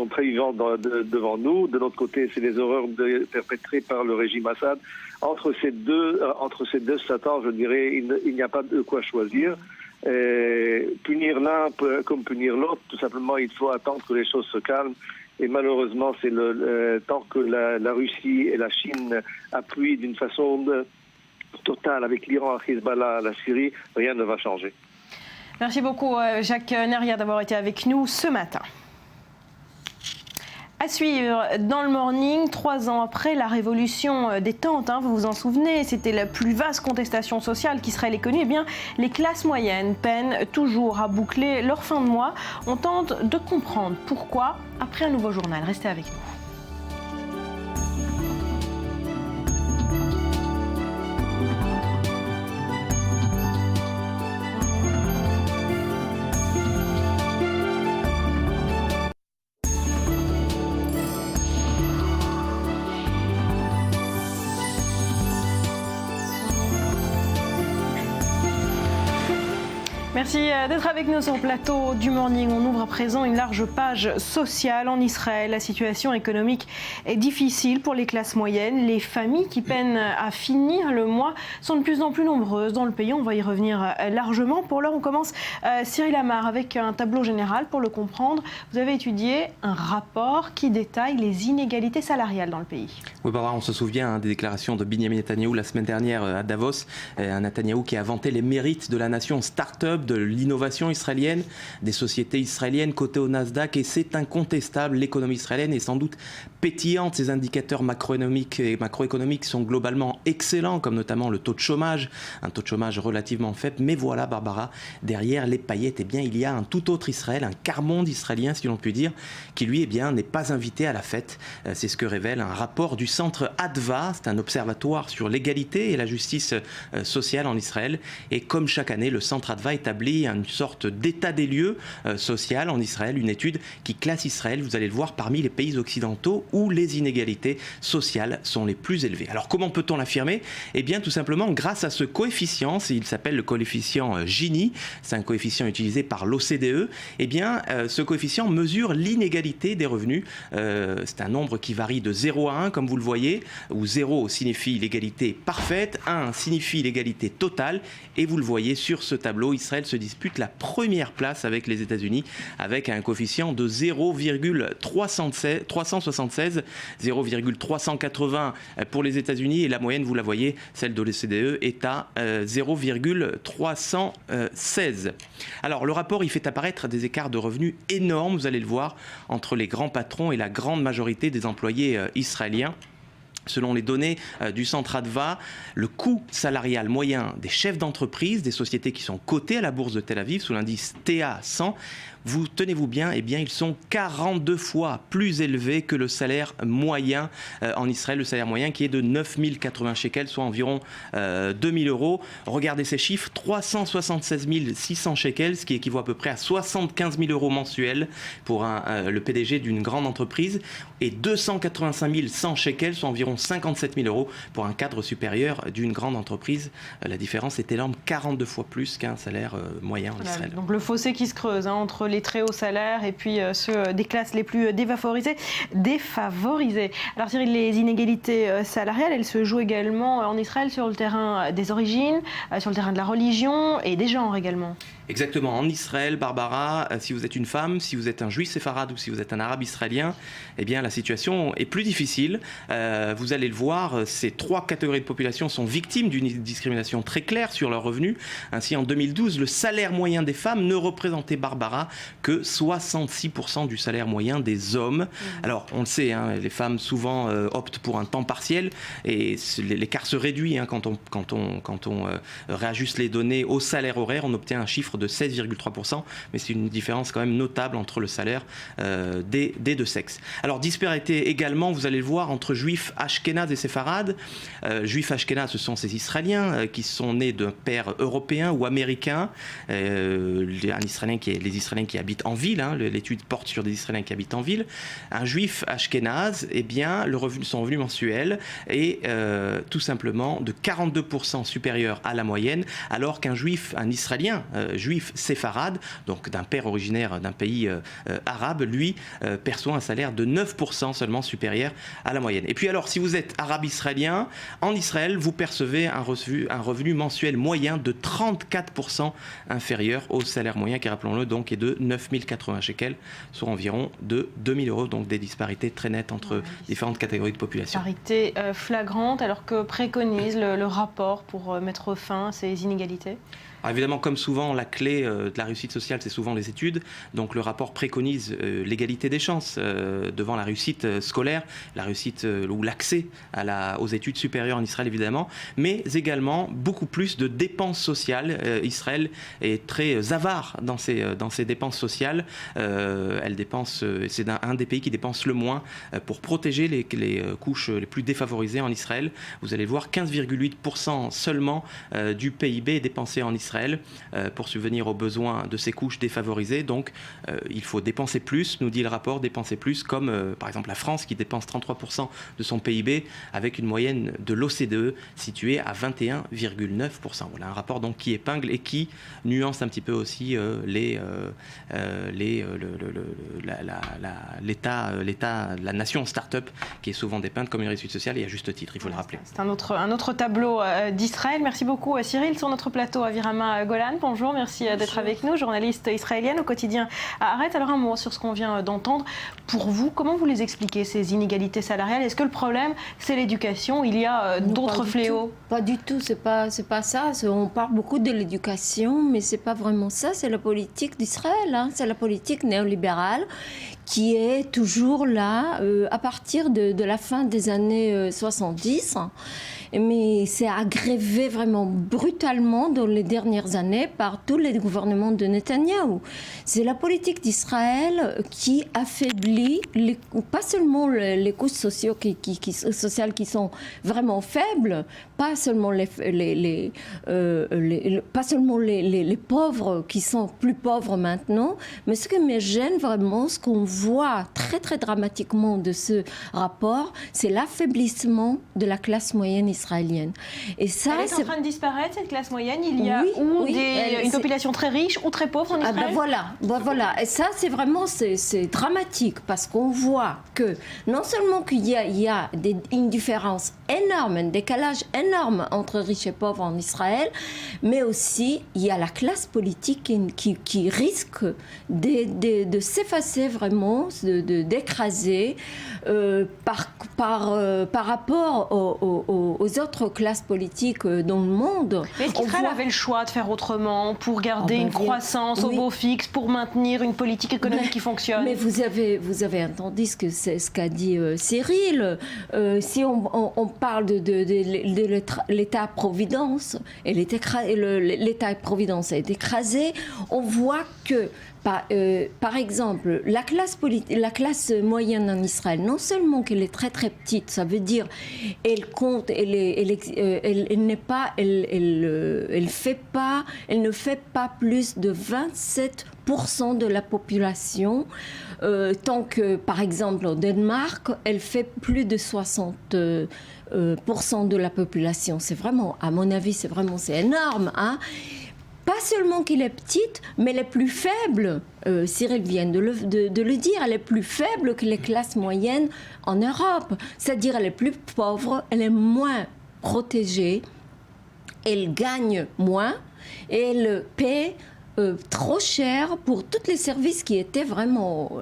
très vivantes devant nous. De l'autre côté, c'est les horreurs perpétrées par le régime Assad. Entre ces deux Satans, je dirais, il n'y a pas de quoi choisir. Punir l'un comme punir l'autre, tout simplement, il faut attendre que les choses se calment. Et malheureusement, c'est tant que la Russie et la Chine appuient d'une façon totale avec l'Iran, Hezbollah, la Syrie, rien ne va changer. Merci beaucoup Jacques Neria d'avoir été avec nous ce matin. À suivre dans le Morning, 3 ans après la révolution des tentes, vous vous en souvenez, c'était la plus vaste contestation sociale qu'Israël ait connue. Eh bien, les classes moyennes peinent toujours à boucler leur fin de mois. On tente de comprendre pourquoi après un nouveau journal. Restez avec nous. Merci d'être avec nous sur le plateau du Morning. On ouvre à présent une large page sociale en Israël. La situation économique est difficile pour les classes moyennes. Les familles qui peinent à finir le mois sont de plus en plus nombreuses dans le pays. On va y revenir largement. Pour l'heure, on commence, Cyril Amar, avec un tableau général. Pour le comprendre, vous avez étudié un rapport qui détaille les inégalités salariales dans le pays. Oui, Barbara, on se souvient des déclarations de Binyamin Netanyahou la semaine dernière à Davos. Un Netanyahou qui a vanté les mérites de la nation start-up, de l'innovation israélienne, des sociétés israéliennes cotées au Nasdaq, et c'est incontestable. L'économie israélienne est sans doute pétillante. Ces indicateurs macroéconomiques et macroéconomiques sont globalement excellents, comme notamment le taux de chômage, un taux de chômage relativement faible. Mais voilà, Barbara, derrière les paillettes, eh bien, il y a un tout autre Israël, un quart-monde israélien, si l'on peut dire, qui lui, n'est pas invité à la fête. C'est ce que révèle un rapport du centre Adva. C'est un observatoire sur l'égalité et la justice sociale en Israël. Et comme chaque année, le centre Adva établit une sorte d'état des lieux social en Israël, une étude qui classe Israël, vous allez le voir, parmi les pays occidentaux où les inégalités sociales sont les plus élevées. Alors comment peut-on l'affirmer? Eh bien tout simplement grâce à ce coefficient, il s'appelle le coefficient Gini, c'est un coefficient utilisé par l'OCDE. Eh bien ce coefficient mesure l'inégalité des revenus. C'est un nombre qui varie de 0 à 1 comme vous le voyez, où 0 signifie l'égalité parfaite, 1 signifie l'égalité totale, et vous le voyez sur ce tableau, Israël se dispute la première place avec les États-Unis, avec un coefficient de 0,376, 0,380 pour les États-Unis, et la moyenne, vous la voyez, celle de l'OCDE est à 0,316. Alors le rapport, il fait apparaître des écarts de revenus énormes, vous allez le voir, entre les grands patrons et la grande majorité des employés israéliens. Selon les données du Centre Adva, le coût salarial moyen des chefs d'entreprise, des sociétés qui sont cotées à la bourse de Tel Aviv sous l'indice TA 100, tenez-vous bien, eh bien, ils sont 42 fois plus élevés que le salaire moyen en Israël, le salaire moyen qui est de 9 080 shekels, soit environ 2 000 euros. Regardez ces chiffres, 376 600 shekels, ce qui équivaut à peu près à 75 000 euros mensuels pour le PDG d'une grande entreprise, et 285 100 shekels, soit environ 57 000 euros pour un cadre supérieur d'une grande entreprise. La différence est énorme, 42 fois plus qu'un salaire moyen en Israël. Donc le fossé qui se creuse entre les très hauts salaires et puis ceux des classes les plus défavorisées. Alors Cyril, les inégalités salariales, elles se jouent également en Israël sur le terrain des origines, sur le terrain de la religion et des genres également. Exactement. En Israël, Barbara, si vous êtes une femme, si vous êtes un juif séfarade ou si vous êtes un arabe israélien, eh bien la situation est plus difficile. Vous allez le voir, ces 3 catégories de population sont victimes d'une discrimination très claire sur leurs revenus. Ainsi, en 2012, le salaire moyen des femmes ne représentait, Barbara, que 66% du salaire moyen des hommes. Alors, on le sait, hein, les femmes souvent optent pour un temps partiel et l'écart se réduit hein, quand on réajuste les données au salaire horaire. On obtient un chiffre de 16,3%, mais c'est une différence quand même notable entre le salaire des deux sexes. Alors, disparité également, vous allez le voir, entre juifs ashkénazes et séfarades. Juifs ashkénazes, ce sont ces Israéliens qui sont nés d'un père européen ou américain. Les Israéliens qui habitent en ville, hein, l'étude porte sur des Israéliens qui habitent en ville. Un juif ashkénaze, eh bien, son revenu mensuel est tout simplement de 42% supérieur à la moyenne, alors qu'un juif, un Israélien, juif séfarade, donc d'un père originaire d'un pays arabe, lui perçoit un salaire de 9% seulement supérieur à la moyenne. Et puis alors, si vous êtes arabe israélien, en Israël, vous percevez un revenu mensuel moyen de 34% inférieur au salaire moyen qui, rappelons-le, donc est de 9 080 shekels, soit environ de 2 000 euros, donc des disparités très nettes entre différentes catégories de population. Disparités flagrantes, alors que préconise le rapport pour mettre fin à ces inégalités ? Alors évidemment, comme souvent, la clé de la réussite sociale, c'est souvent les études. Donc le rapport préconise l'égalité des chances devant la réussite scolaire, la réussite ou l'accès aux études supérieures en Israël, évidemment, mais également beaucoup plus de dépenses sociales. Israël est très avare dans ses dépenses sociales. C'est un des pays qui dépense le moins pour protéger les couches les plus défavorisées en Israël. Vous allez le voir, 15,8% seulement du PIB est dépensé en Israël pour subvenir aux besoins de ces couches défavorisées. Donc il faut dépenser plus, nous dit le rapport, dépenser plus, comme par exemple la France qui dépense 33% de son PIB avec une moyenne de l'OCDE située à 21,9%. Voilà un rapport donc qui épingle et qui nuance un petit peu aussi la nation start-up qui est souvent dépeinte comme une réussite sociale et à juste titre, il faut le rappeler. C'est un autre tableau d'Israël. Merci beaucoup Cyril. Sur notre plateau, Avirama Golan, bonjour, merci d'être avec nous, journaliste israélienne au quotidien à Haaretz. Alors un mot sur ce qu'on vient d'entendre. Pour vous, comment vous les expliquez, ces inégalités salariales ? Est-ce que le problème, c'est l'éducation ? Il y a d'autres fléaux ? Pas du tout, c'est pas ça. On parle beaucoup de l'éducation, mais c'est pas vraiment ça. C'est la politique d'Israël, hein. C'est la politique néolibérale qui est toujours là à partir de la fin des années 70. Mais c'est aggravé vraiment brutalement dans les dernières années par tous les gouvernements de Netanyahou. C'est la politique d'Israël qui affaiblit pas seulement les couches sociales qui sont vraiment faibles, pas seulement les pauvres qui sont plus pauvres maintenant, mais ce qui me gêne vraiment, ce qu'on voit très très dramatiquement de ce rapport, c'est l'affaiblissement de la classe moyenne israélienne. Et ça, elle est en train de disparaître, cette classe moyenne. Il y a une population très riche ou très pauvre en Israël. Voilà. Et ça, c'est vraiment c'est dramatique parce qu'on voit que non seulement qu'il y a une différence énorme, un décalage énorme entre riches et pauvres en Israël, mais aussi il y a la classe politique qui risque de s'effacer vraiment, d'écraser par rapport aux autres classes politiques dans le monde. Mais est-ce qu'Israël avait le choix de faire autrement pour garder une croissance au beau fixe, pour maintenir une politique économique qui fonctionne? Mais vous avez entendu ce qu'a dit Cyril. Si on parle de l'État-providence, et l'État-providence est écrasé, on voit que par exemple, la classe moyenne en Israël, non seulement qu'elle est très très petite, ça veut dire elle compte, elle ne fait pas plus de 27% de la population, tant que par exemple au Danemark, elle fait plus de 60% de la population. C'est vraiment, à mon avis, c'est énorme, hein. Pas seulement qu'elle est petite, mais elle est plus faible. Cyril vient de le dire, elle est plus faible que les classes moyennes en Europe. C'est-à-dire elle est plus pauvre, elle est moins protégée, elle gagne moins et elle paie trop cher pour tous les services qui étaient vraiment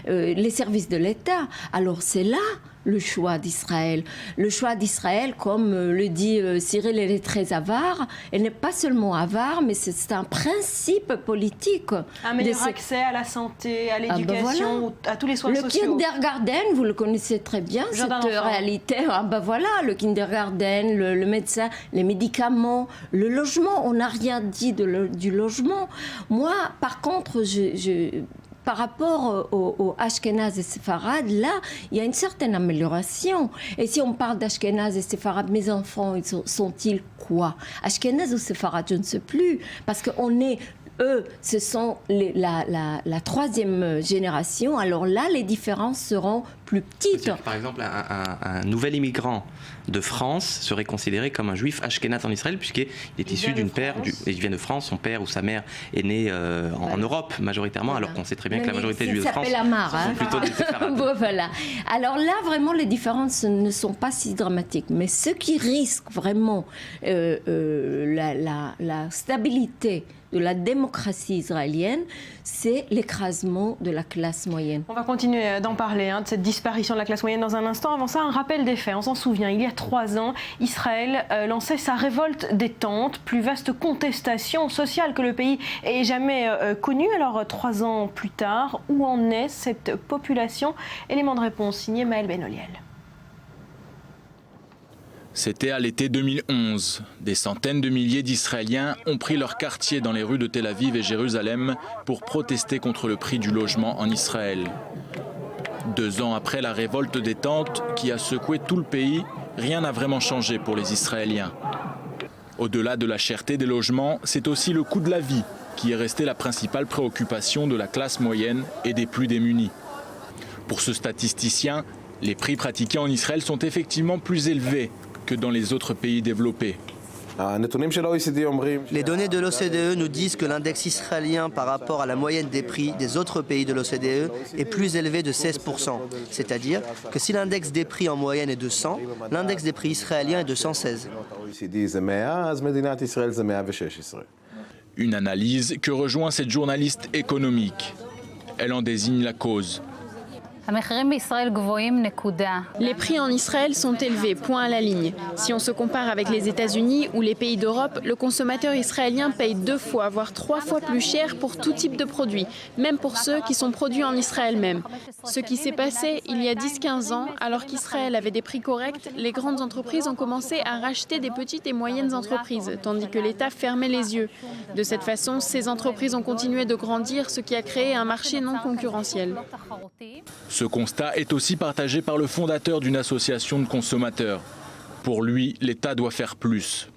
les services de l'État. Alors c'est là le choix d'Israël. Le choix d'Israël, comme le dit Cyril, elle est très avare. Elle n'est pas seulement avare, mais c'est un principe politique. Un meilleur accès à la santé, à l'éducation, à tous les soins sociaux. Le kindergarten, vous le connaissez très bien, cette réalité. Le kindergarten, le médecin, les médicaments, le logement. On n'a rien dit du logement. Moi, par contre, par rapport aux Ashkénazes et Séfarades, là, il y a une certaine amélioration. Et si on parle d'Ashkénazes et Séfarades, mes enfants, sont-ils quoi? Ashkénazes ou Séfarades, je ne sais plus. Parce eux, ce sont la troisième génération. Alors là, les différences seront plus petites. Par exemple, un nouvel immigrant de France serait considéré comme un juif ashkénaze en Israël, puisqu'il est issu il vient de France, son père ou sa mère est né en Europe majoritairement, alors qu'on sait très bien que la majorité des juifs de France sont plutôt des séfarades. Voilà. Alors là, vraiment, les différences ne sont pas si dramatiques. Mais ce qui risque vraiment la stabilité de la démocratie israélienne, c'est l'écrasement de la classe moyenne. On va continuer d'en parler, de cette disparition de la classe moyenne dans un instant. Avant ça, un rappel des faits. On s'en souvient, il y a 3 ans, Israël lançait sa révolte des tentes, plus vaste contestation sociale que le pays ait jamais connue. Alors 3 ans plus tard, où en est cette population? Élément de réponse signé Maël Benoliel. C'était à l'été 2011. Des centaines de milliers d'Israéliens ont pris leur quartier dans les rues de Tel Aviv et Jérusalem pour protester contre le prix du logement en Israël. 2 ans après la révolte des tentes qui a secoué tout le pays, rien n'a vraiment changé pour les Israéliens. Au-delà de la cherté des logements, c'est aussi le coût de la vie qui est resté la principale préoccupation de la classe moyenne et des plus démunis. Pour ce statisticien, les prix pratiqués en Israël sont effectivement plus élevés que dans les autres pays développés. Les données de l'OCDE nous disent que l'index israélien par rapport à la moyenne des prix des autres pays de l'OCDE est plus élevé de 16%. C'est-à-dire que si l'index des prix en moyenne est de 100, l'index des prix israélien est de 116. Une analyse que rejoint cette journaliste économique. Elle en désigne la cause. Les prix en Israël sont élevés, point à la ligne. Si on se compare avec les États-Unis ou les pays d'Europe, le consommateur israélien paye 2 fois, voire 3 fois plus cher pour tout type de produits, même pour ceux qui sont produits en Israël même. Ce qui s'est passé il y a 10-15 ans, alors qu'Israël avait des prix corrects, les grandes entreprises ont commencé à racheter des petites et moyennes entreprises, tandis que l'État fermait les yeux. De cette façon, ces entreprises ont continué de grandir, ce qui a créé un marché non concurrentiel. Ce constat est aussi partagé par le fondateur d'une association de consommateurs. Pour lui, l'État doit faire plus.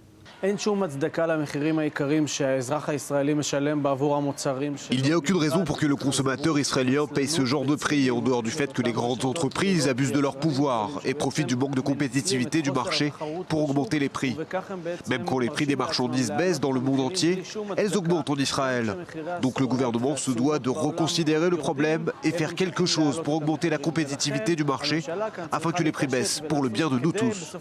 אין שום הצדקה למחירים היקרים שהאזרח הישראלי משלם בעבור המוצרים. Il n'y a aucune raison pour que le consommateur israélien paye ce genre de prix, en dehors du fait que les grandes entreprises abusent de leur pouvoir et profitent du manque de compétitivité du marché pour augmenter les prix. Même quand les prix des marchandises baissent dans le monde entier, elles augmentent en Israël. Donc le gouvernement se doit de reconsidérer le problème et faire quelque chose pour augmenter la compétitivité du marché afin que les prix baissent pour le bien de nous tous.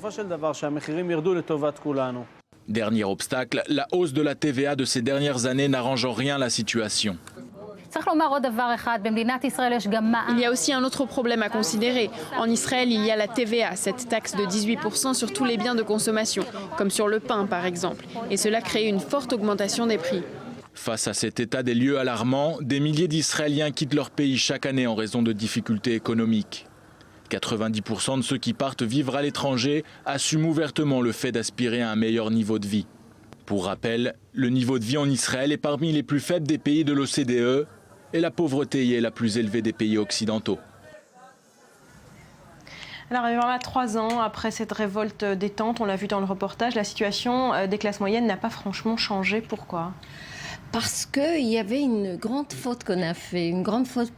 Dernier obstacle, la hausse de la TVA de ces dernières années n'arrange en rien la situation. Il y a aussi un autre problème à considérer. En Israël, il y a la TVA, cette taxe de 18% sur tous les biens de consommation, comme sur le pain par exemple. Et cela crée une forte augmentation des prix. Face à cet état des lieux alarmant, des milliers d'Israéliens quittent leur pays chaque année en raison de difficultés économiques. 90% de ceux qui partent vivre à l'étranger assument ouvertement le fait d'aspirer à un meilleur niveau de vie. Pour rappel, le niveau de vie en Israël est parmi les plus faibles des pays de l'OCDE et la pauvreté y est la plus élevée des pays occidentaux. Alors, à 3 ans après cette révolte des tentes, on l'a vu dans le reportage, la situation des classes moyennes n'a pas franchement changé. Pourquoi ? Parce qu'il y avait une grande faute qu'on a fait, une grande faute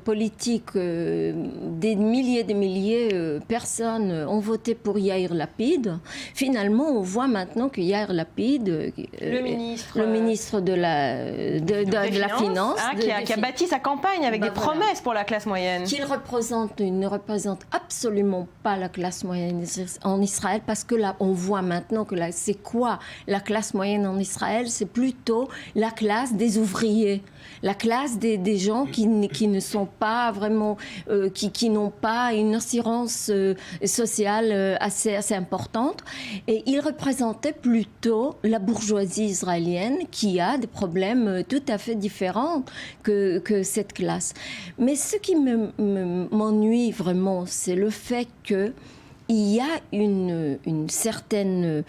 politique. Des milliers de personnes ont voté pour Yair Lapid. Finalement, on voit maintenant que Yair Lapid, le ministre de la Finance, qui a bâti sa campagne avec des promesses pour la classe moyenne. Qu'il ne représente absolument pas la classe moyenne en Israël, parce que là, on voit maintenant que c'est quoi la classe moyenne en Israël? C'est plutôt la classe des ouvriers, la classe des gens qui ne sont pas vraiment, qui n'ont pas une assurance sociale assez importante. Et il représentait plutôt la bourgeoisie israélienne qui a des problèmes tout à fait différents que cette classe. Mais ce qui m'ennuie vraiment, c'est le fait que il y a une certaine...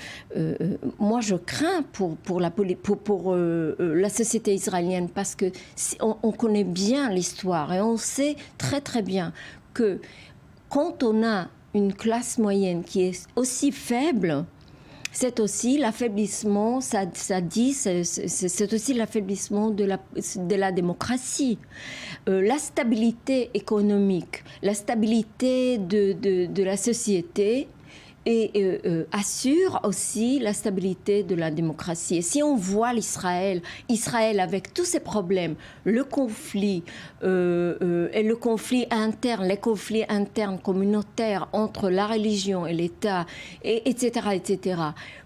moi, je crains pour la société israélienne, parce que on connaît bien l'histoire et on sait très très bien que quand on a une classe moyenne qui est aussi faible, c'est aussi l'affaiblissement, c'est aussi l'affaiblissement de la démocratie. La stabilité économique, la stabilité de la société et assure aussi la stabilité de la démocratie. Et si on voit Israël avec tous ses problèmes, le conflit et le conflit interne, les conflits internes communautaires entre la religion et l'État, etc.,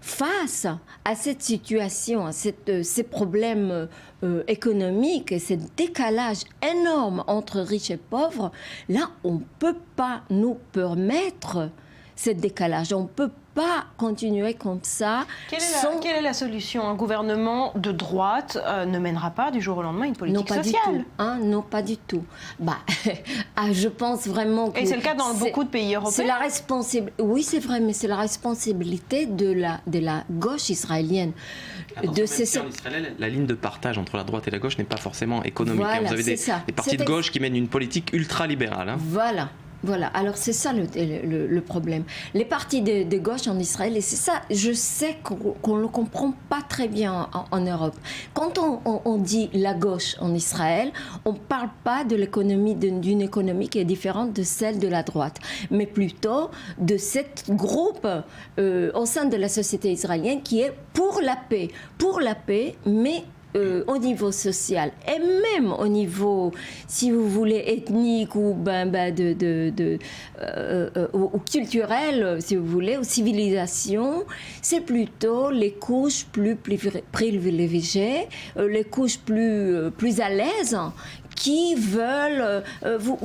face à cette situation, à ces problèmes économiques et ce décalage énorme entre riches et pauvres, là, on ne peut pas nous permettre ce décalage. On ne peut pas continuer comme ça. Quelle est la solution? Un gouvernement de droite ne mènera pas du jour au lendemain une politique sociale. Non, pas du tout. Je pense vraiment que... Et c'est le cas dans beaucoup de pays européens. C'est la responsabilité. Oui, c'est vrai, mais c'est la responsabilité de la gauche israélienne. En Israël, la ligne de partage entre la droite et la gauche n'est pas forcément économique. Voilà, vous avez des partis de gauche qui mènent une politique ultra-libérale. Voilà, alors c'est ça le problème. Les partis de gauche en Israël, et c'est ça, je sais qu'on ne le comprend pas très bien en Europe. Quand on dit la gauche en Israël, on ne parle pas de l'économie, d'une économie qui est différente de celle de la droite, mais plutôt de cet groupe au sein de la société israélienne qui est pour la paix, mais au niveau social et même au niveau, si vous voulez, ethnique ou ou culturel, si vous voulez, ou civilisation, c'est plutôt les couches plus privilégiées, les couches plus à l'aise, qui veulent... vous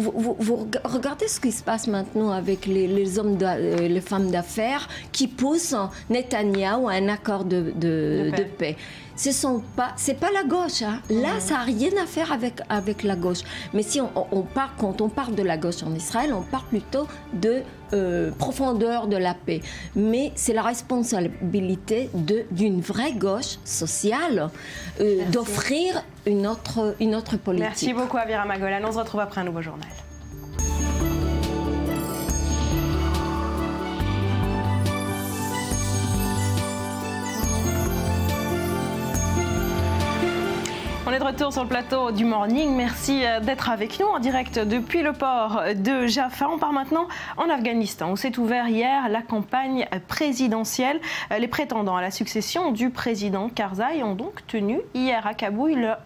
regardez ce qui se passe maintenant avec les hommes, les femmes d'affaires qui poussent Netanyahou à un accord de paix. C'est pas la gauche. Là, ça n'a rien à faire avec la gauche. Mais si quand on parle de la gauche en Israël, on parle plutôt de profondeur de la paix. Mais c'est la responsabilité d'une vraie gauche sociale d'offrir une autre politique. Merci beaucoup, Avira Magolan. On se retrouve après un nouveau journal. On est de retour sur le plateau du Morning. Merci d'être avec nous en direct depuis le port de Jaffa. On part maintenant en Afghanistan où s'est ouvert hier la campagne présidentielle. Les prétendants à la succession du président Karzai ont donc tenu hier à Kaboul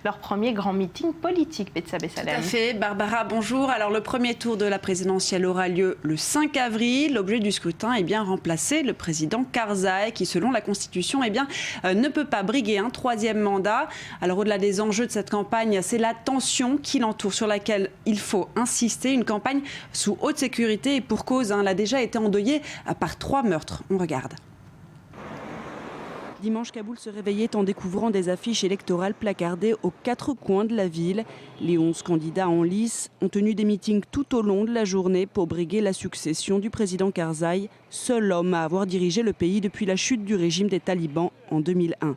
leur premier grand meeting politique. Betsabé Salem. Tout à fait. Barbara, bonjour. Alors le premier tour de la présidentielle aura lieu le 5 avril. L'objet du scrutin est bien remplacer le président Karzai qui, selon la Constitution, ne peut pas briguer un troisième mandat. Alors au-delà des enjeux de cette campagne, c'est la tension qui l'entoure sur laquelle il faut insister. Une campagne sous haute sécurité et pour cause. Elle a déjà été endeuillée par 3 meurtres. On regarde. Dimanche, Kaboul se réveillait en découvrant des affiches électorales placardées aux 4 coins de la ville. Les 11 candidats en lice ont tenu des meetings tout au long de la journée pour briguer la succession du président Karzai, seul homme à avoir dirigé le pays depuis la chute du régime des talibans en 2001.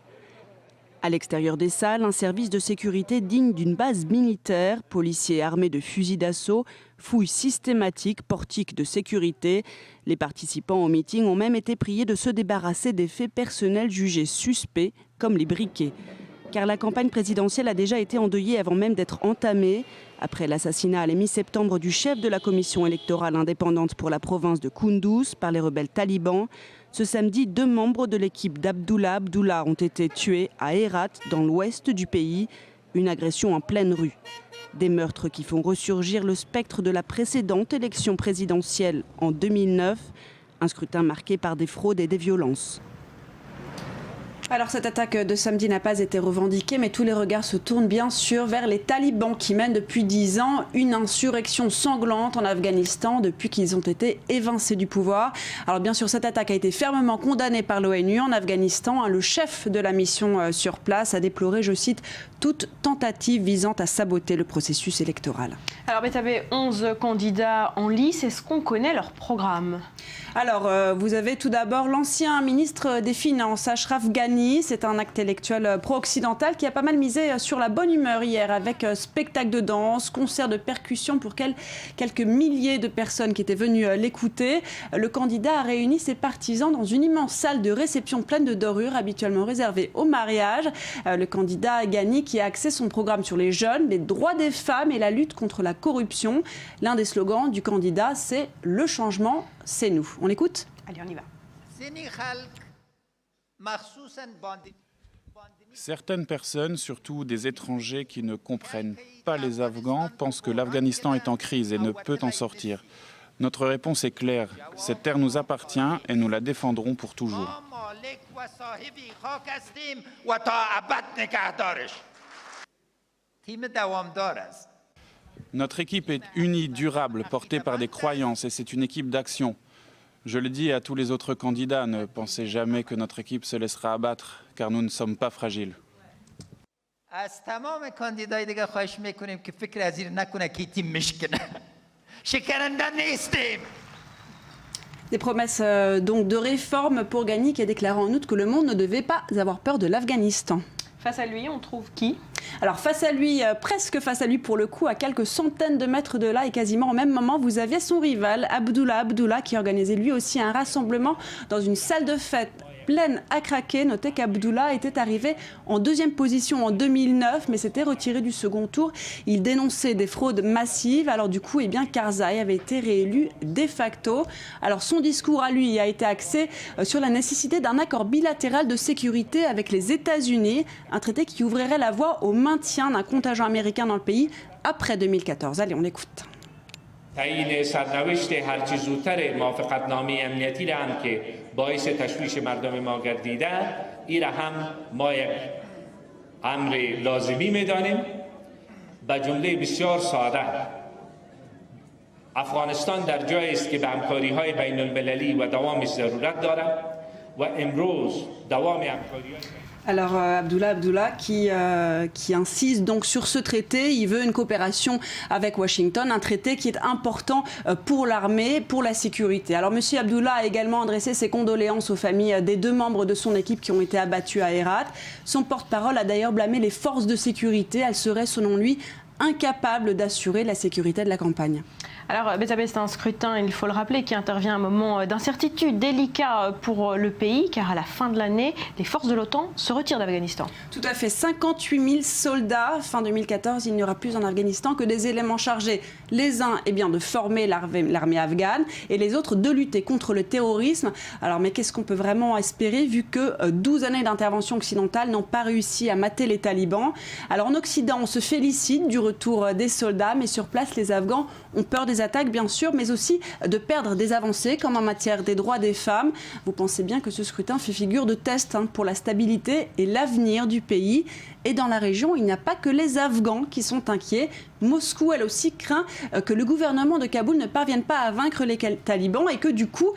À l'extérieur des salles, un service de sécurité digne d'une base militaire, policiers armés de fusils d'assaut, fouilles systématiques, portiques de sécurité. Les participants au meeting ont même été priés de se débarrasser des faits personnels jugés suspects, comme les briquets. Car la campagne présidentielle a déjà été endeuillée avant même d'être entamée. Après l'assassinat à la mi-septembre du chef de la commission électorale indépendante pour la province de Kunduz par les rebelles talibans, ce samedi, 2 membres de l'équipe d'Abdullah Abdullah ont été tués à Herat, dans l'ouest du pays. Une agression en pleine rue. Des meurtres qui font ressurgir le spectre de la précédente élection présidentielle en 2009. Un scrutin marqué par des fraudes et des violences. Alors cette attaque de samedi n'a pas été revendiquée, mais tous les regards se tournent bien sûr vers les talibans qui mènent depuis 10 ans une insurrection sanglante en Afghanistan depuis qu'ils ont été évincés du pouvoir. Alors bien sûr, cette attaque a été fermement condamnée par l'ONU en Afghanistan. Le chef de la mission sur place a déploré, je cite, toute tentative visant à saboter le processus électoral. Alors Betsabé, 11 candidats en lice, est-ce qu'on connaît leur programme ? Alors, vous avez tout d'abord l'ancien ministre des Finances, Ashraf Ghani. C'est un intellectuel pro-occidental qui a pas mal misé sur la bonne humeur hier avec spectacle de danse, concert de percussion pour quelques milliers de personnes qui étaient venues l'écouter. Le candidat a réuni ses partisans dans une immense salle de réception pleine de dorures habituellement réservée au mariage. Le candidat Ghani qui a axé son programme sur les jeunes, les droits des femmes et la lutte contre la corruption. L'un des slogans du candidat, c'est « Le changement, c'est nous ». On écoute ? Allez, on y va. Certaines personnes, surtout des étrangers qui ne comprennent pas les Afghans, pensent que l'Afghanistan est en crise et ne peut en sortir. Notre réponse est claire. Cette terre nous appartient et nous la défendrons pour toujours. Notre équipe est unie, durable, portée par des croyances et c'est une équipe d'action. Je le dis à tous les autres candidats, ne pensez jamais que notre équipe se laissera abattre, car nous ne sommes pas fragiles. Des promesses donc de réforme pour Ghani qui a déclaré en août que le monde ne devait pas avoir peur de l'Afghanistan. Face à lui, on trouve qui ? Alors face à lui, presque face à lui pour le coup, à quelques centaines de mètres de là et quasiment au même moment, vous aviez son rival, Abdullah Abdullah, qui organisait lui aussi un rassemblement dans une salle de fête pleine à craquer. Notez qu'Abdullah était arrivé en 2e position en 2009, mais s'était retiré du second tour. Il dénonçait des fraudes massives. Alors du coup, Karzai avait été réélu de facto. Alors son discours à lui a été axé sur la nécessité d'un accord bilatéral de sécurité avec les États-Unis, un traité qui ouvrirait la voie au maintien d'un contingent américain dans le pays après 2014. Allez, on écoute. تعیین سرنوشت هرچی زودتر موافقتنامه امنیتی را هم که باعث تشویش مردم ما گردیده این را هم ما یک امر لازمی می‌دانیم به جمله بسیار ساده افغانستان در جایی است که به همکاری‌های بین‌المللی و دوامش ضرورت دارد و امروز دوام همکاری‌های Alors Abdullah qui insiste donc sur ce traité, il veut une coopération avec Washington, un traité qui est important pour l'armée, pour la sécurité. Alors monsieur Abdullah a également adressé ses condoléances aux familles des 2 membres de son équipe qui ont été abattus à Herat. Son porte-parole a d'ailleurs blâmé les forces de sécurité, elles seraient selon lui incapables d'assurer la sécurité de la campagne. Alors, Betsabé, c'est un scrutin, il faut le rappeler, qui intervient à un moment d'incertitude délicat pour le pays, car à la fin de l'année, les forces de l'OTAN se retirent d'Afghanistan. Tout à fait, 58 000 soldats. Fin 2014, il n'y aura plus en Afghanistan que des éléments chargés, les uns de former l'armée afghane et les autres de lutter contre le terrorisme. Alors, mais qu'est-ce qu'on peut vraiment espérer vu que 12 années d'intervention occidentale n'ont pas réussi à mater les talibans? Alors, en Occident, on se félicite du retour des soldats, mais sur place, les Afghans ont peur des attaques, bien sûr, mais aussi de perdre des avancées, comme en matière des droits des femmes. Vous pensez bien que ce scrutin fait figure de test pour la stabilité et l'avenir du pays. Et dans la région, il n'y a pas que les Afghans qui sont inquiets. Moscou, elle aussi, craint que le gouvernement de Kaboul ne parvienne pas à vaincre les talibans et que du coup,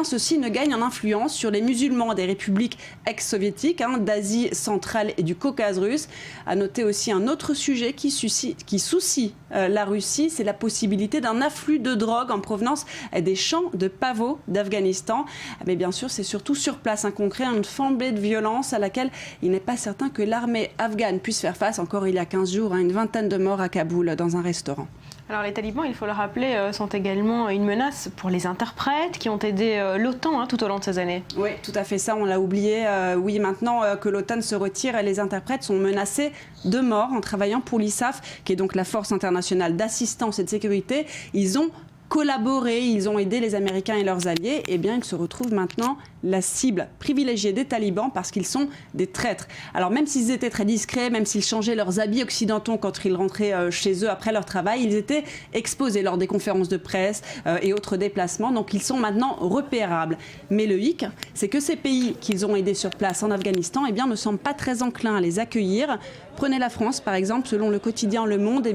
ceux-ci ne gagnent en influence sur les musulmans des républiques ex-soviétiques, d'Asie centrale et du Caucase russe. À noter aussi un autre sujet qui soucie la Russie, c'est la possibilité d'un afflux de drogue en provenance des champs de pavots d'Afghanistan. Mais bien sûr, c'est surtout sur place qu'on crée une flambée de violence à laquelle il n'est pas certain que l'armée afghane puisse faire face. Encore il y a 15 jours, une vingtaine de morts à Kaboul dans un restaurant. Alors les talibans, il faut le rappeler, sont également une menace pour les interprètes qui ont aidé l'OTAN tout au long de ces années. Oui, tout à fait, ça on l'a oublié. Oui, maintenant que l'OTAN se retire, les interprètes sont menacés de mort en travaillant pour l'ISAF, qui est donc la Force internationale d'assistance et de sécurité. Ils ont collaboré, ils ont aidé les Américains et leurs alliés, et bien ils se retrouvent maintenant la cible privilégiée des talibans parce qu'ils sont des traîtres. Alors même s'ils étaient très discrets, même s'ils changeaient leurs habits occidentaux quand ils rentraient chez eux après leur travail, ils étaient exposés lors des conférences de presse et autres déplacements, donc ils sont maintenant repérables. Mais le hic, c'est que ces pays qu'ils ont aidés sur place en Afghanistan ne semblent pas très enclins à les accueillir. Prenez la France, par exemple, selon le quotidien Le Monde,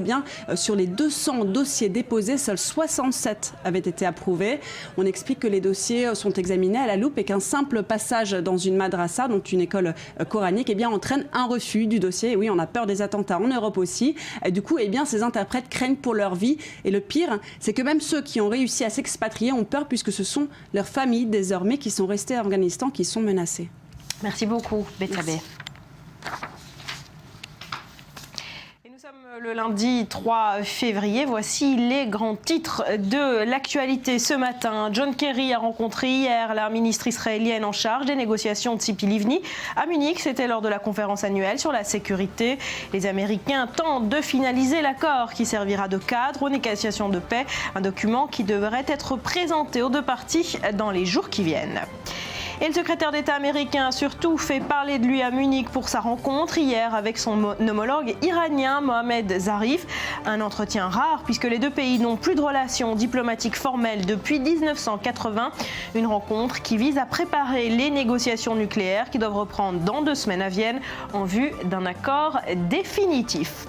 sur les 200 dossiers déposés, seuls 67 avaient été approuvés. On explique que les dossiers sont examinés à la loupe et qu'un simple passage dans une madrasa, donc une école coranique, entraîne un refus du dossier. Et oui, on a peur des attentats en Europe aussi. Et du coup, ces interprètes craignent pour leur vie. Et le pire, c'est que même ceux qui ont réussi à s'expatrier ont peur puisque ce sont leurs familles désormais qui sont restées en Afghanistan qui sont menacées. Merci beaucoup, Betsabé. Le lundi 3 février, voici les grands titres de l'actualité ce matin. John Kerry a rencontré hier la ministre israélienne en charge des négociations Tzipi Livni à Munich. C'était lors de la conférence annuelle sur la sécurité. Les Américains tentent de finaliser l'accord qui servira de cadre aux négociations de paix, un document qui devrait être présenté aux deux parties dans les jours qui viennent. Et le secrétaire d'État américain a surtout fait parler de lui à Munich pour sa rencontre hier avec son homologue iranien Mohamed Zarif. Un entretien rare puisque les deux pays n'ont plus de relations diplomatiques formelles depuis 1980. Une rencontre qui vise à préparer les négociations nucléaires qui doivent reprendre dans 2 semaines à Vienne en vue d'un accord définitif.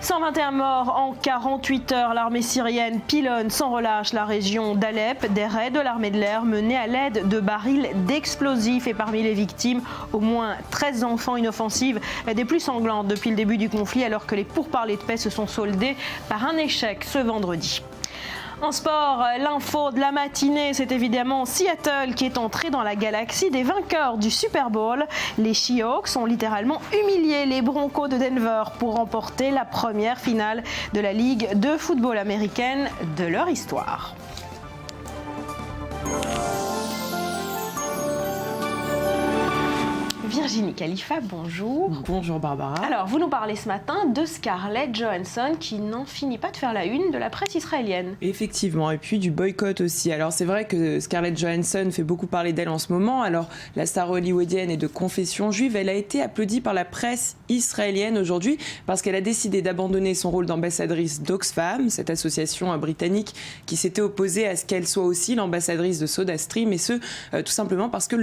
121 morts en 48 heures. L'armée syrienne pilonne sans relâche la région d'Alep. Des raids de l'armée de l'air menés à l'aide de barils d'explosifs. Et parmi les victimes, au moins 13 enfants. Une offensive des plus sanglantes depuis le début du conflit, alors que les pourparlers de paix se sont soldés par un échec ce vendredi. En sport, l'info de la matinée, c'est évidemment Seattle qui est entré dans la galaxie des vainqueurs du Super Bowl. Les Seahawks ont littéralement humilié les Broncos de Denver pour remporter la première finale de la Ligue de football américaine de leur histoire. Virginie Khalifa, bonjour. Bonjour Barbara. Alors, vous nous parlez ce matin de Scarlett Johansson qui n'en finit pas de faire la une de la presse israélienne. Effectivement, et puis du boycott aussi. Alors, c'est vrai que Scarlett Johansson fait beaucoup parler d'elle en ce moment. Alors, la star hollywoodienne est de confession juive. Elle a été applaudie par la presse israélienne aujourd'hui parce qu'elle a décidé d'abandonner son rôle d'ambassadrice d'Oxfam, cette association britannique qui s'était opposée à ce qu'elle soit aussi l'ambassadrice de SodaStream, et ce, tout simplement parce que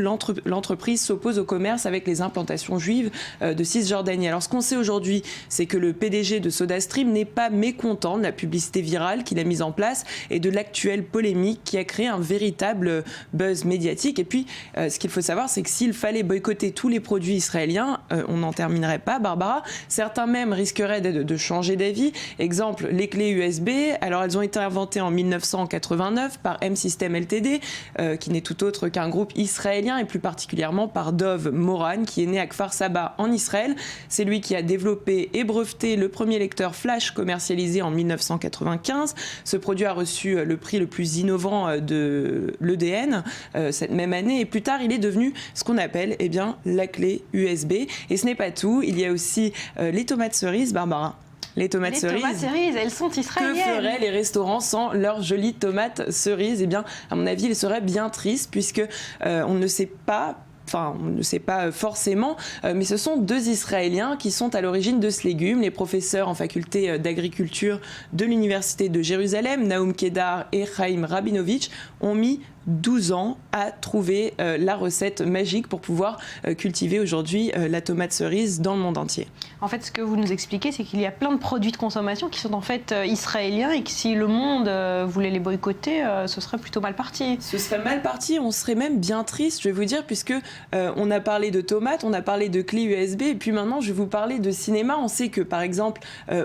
l'entreprise s'oppose au commerce avec les implantations juives de Cisjordanie. Alors ce qu'on sait aujourd'hui, c'est que le PDG de SodaStream n'est pas mécontent de la publicité virale qu'il a mise en place et de l'actuelle polémique qui a créé un véritable buzz médiatique. Et puis, ce qu'il faut savoir, c'est que s'il fallait boycotter tous les produits israéliens, on n'en terminerait pas, Barbara. Certains même risqueraient de changer d'avis. Exemple, les clés USB. Alors, elles ont été inventées en 1989 par M-System Ltd, qui n'est tout autre qu'un groupe israélien, et plus particulièrement par Dov Moral, Moran, qui est né à Kfar Saba en Israël. C'est lui qui a développé et breveté le premier lecteur Flash commercialisé en 1995. Ce produit a reçu le prix le plus innovant de l'EDN cette même année. Et plus tard, il est devenu ce qu'on appelle la clé USB. Et ce n'est pas tout. Il y a aussi les tomates cerises, Barbara. Les tomates cerises, elles sont israéliennes. Que feraient les restaurants sans leurs jolies tomates cerises ? Eh bien, à mon avis, ils seraient bien tristes puisque on ne sait pas forcément, mais ce sont 2 Israéliens qui sont à l'origine de ce légume. Les professeurs en faculté d'agriculture de l'université de Jérusalem, Naoum Kedar et Chaim Rabinovitch, ont mis 12 ans à trouver la recette magique pour pouvoir cultiver aujourd'hui la tomate cerise dans le monde entier. En fait, ce que vous nous expliquez, c'est qu'il y a plein de produits de consommation qui sont en fait israéliens et que si le monde voulait les boycotter, ce serait plutôt mal parti. Ce serait mal parti, on serait même bien triste, je vais vous dire, puisque on a parlé de tomates, on a parlé de clés USB, et puis maintenant je vais vous parler de cinéma. On sait que par exemple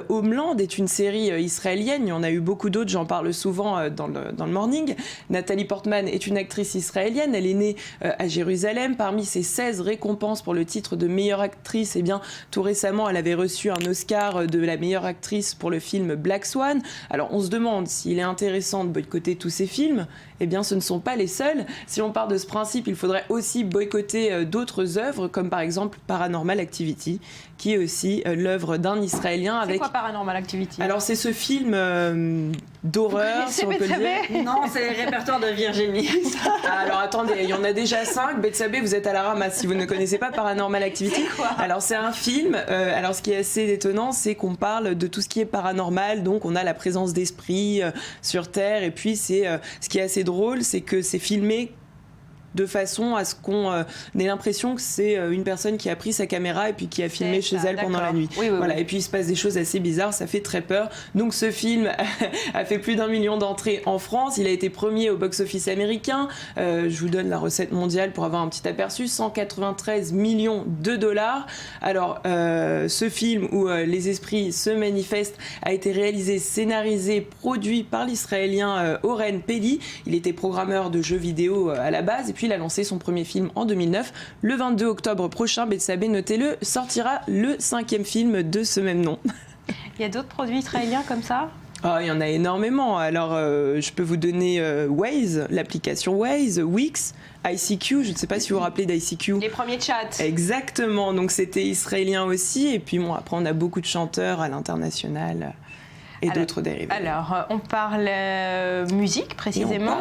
Homeland est une série israélienne, il y en a eu beaucoup d'autres, j'en parle souvent dans le Morning. Nathalie Portman est une actrice israélienne, elle est née à Jérusalem. Parmi ses 16 récompenses pour le titre de meilleure actrice, eh bien, tout récemment, elle avait reçu un Oscar de la meilleure actrice pour le film Black Swan. Alors, on se demande s'il est intéressant de boycotter tous ces films. Eh bien, ce ne sont pas les seuls. Si on part de ce principe, il faudrait aussi boycotter d'autres œuvres, comme par exemple Paranormal Activity, qui est aussi l'œuvre d'un Israélien. C'est quoi Paranormal Activity ? Alors, c'est ce film d'horreur, si on peut le dire. Non, c'est le répertoire de Virginie. Alors, attendez, il y en a déjà 5. Betsabé, vous êtes à la ramasse si vous ne connaissez pas Paranormal Activity. C'est quoi ? Alors, c'est un film. Alors, ce qui est assez étonnant, c'est qu'on parle de tout ce qui est paranormal. Donc, on a la présence d'esprits sur Terre. Et puis, ce qui est assez drôle, c'est que c'est filmé de façon à ce qu'on ait l'impression que c'est une personne qui a pris sa caméra et puis qui a filmé chez elle pendant la nuit. Oui. Et puis il se passe des choses assez bizarres, ça fait très peur. Donc ce film a fait plus d'1 million d'entrées en France, il a été premier au box-office américain. Je vous donne la recette mondiale pour avoir un petit aperçu, 193 millions de dollars. Alors ce film où les esprits se manifestent a été réalisé, scénarisé, produit par l'Israélien Oren Peli. Il était programmeur de jeux vidéo à la base et puis il a lancé son premier film en 2009. Le 22 octobre prochain, Betsabé, notez-le, sortira le 5e film de ce même nom. Il y a d'autres produits israéliens comme ça ? Il y en a énormément. Alors, je peux vous donner Waze, l'application Waze, Wix, ICQ. Je ne sais pas si vous vous rappelez d'ICQ. Les premiers chats. Exactement. Donc, c'était israélien aussi. Et puis, bon, après, on a beaucoup de chanteurs à l'international. Et d'autres dérivés. Alors, on parle musique précisément,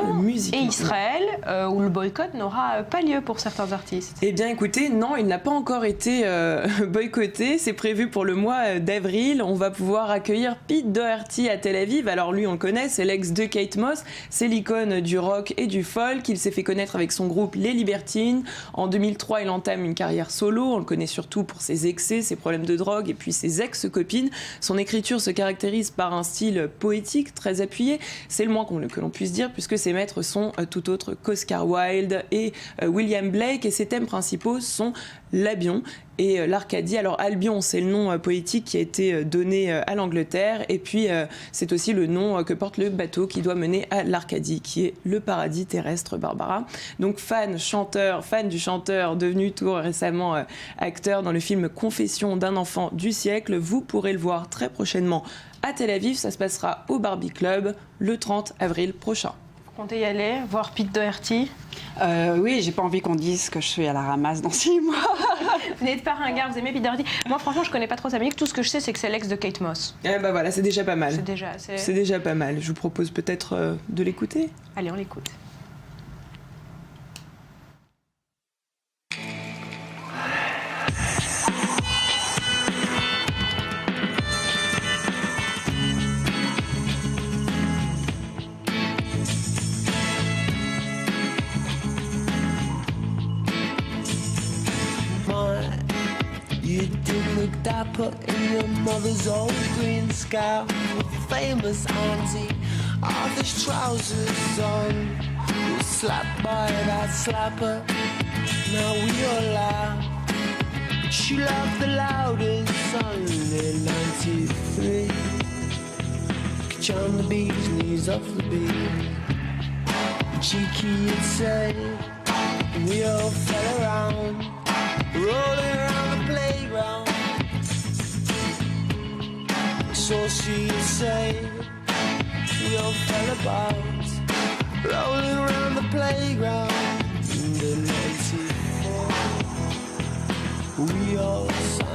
et Israël, où le boycott n'aura pas lieu pour certains artistes. Eh bien écoutez, non, il n'a pas encore été boycotté, c'est prévu pour le mois d'avril. On va pouvoir accueillir Pete Doherty à Tel Aviv. Alors lui, on le connaît, c'est l'ex de Kate Moss, c'est l'icône du rock et du folk. Il s'est fait connaître avec son groupe Les Libertines. En 2003, il entame une carrière solo, on le connaît surtout pour ses excès, ses problèmes de drogue et puis ses ex-copines. Son écriture se caractérise par un style poétique très appuyé, c'est le moins que l'on puisse dire, puisque ses maîtres sont tout autres qu'Oscar Wilde et William Blake, et ses thèmes principaux sont l'Albion et l'Arcadie. Alors Albion, c'est le nom poétique qui a été donné à l'Angleterre, et puis c'est aussi le nom que porte le bateau qui doit mener à l'Arcadie, qui est le paradis terrestre, Barbara. Donc fan du chanteur devenu tout récemment acteur dans le film Confession d'un enfant du siècle, vous pourrez le voir très prochainement à Tel Aviv. Ça se passera au Barbie Club le 30 avril prochain. Vous comptez y aller, voir Pete Doherty ? Oui, j'ai pas envie qu'on dise que je suis à la ramasse dans 6 mois. Vous n'êtes pas ringard, vous aimez Pete Doherty. Moi, franchement, je connais pas trop sa musique. Tout ce que je sais, c'est que c'est l'ex de Kate Moss. Eh ben voilà, c'est déjà pas mal. C'est déjà pas mal. Je vous propose peut-être de l'écouter. Allez, on l'écoute. You did look dapper in your mother's old green scout with famous auntie Arthur's trousers on. You slapped by that slapper, now we all laugh. She loved the loudest, only 93. Could charm the bee's knees off the bee. Cheeky, you'd say, we all fell around. rolling around the playground. So she say we all fell apart, rolling around the playground in the 94. We all sang.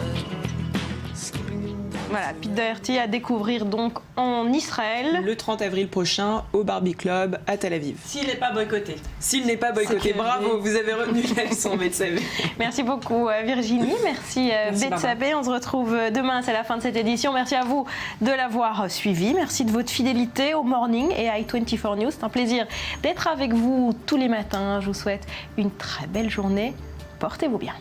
Voilà, Pete Doherty à découvrir donc en Israël. Le 30 avril prochain au Barbie Club à Tel Aviv. S'il n'est pas boycotté. S'il n'est pas boycotté, bravo, vous avez retenu la leçon, Betsabé. Merci beaucoup Virginie, merci Betsabé. On se retrouve demain, c'est la fin de cette édition. Merci à vous de l'avoir suivi. Merci de votre fidélité au Morning et à i24 News. C'est un plaisir d'être avec vous tous les matins. Je vous souhaite une très belle journée. Portez-vous bien.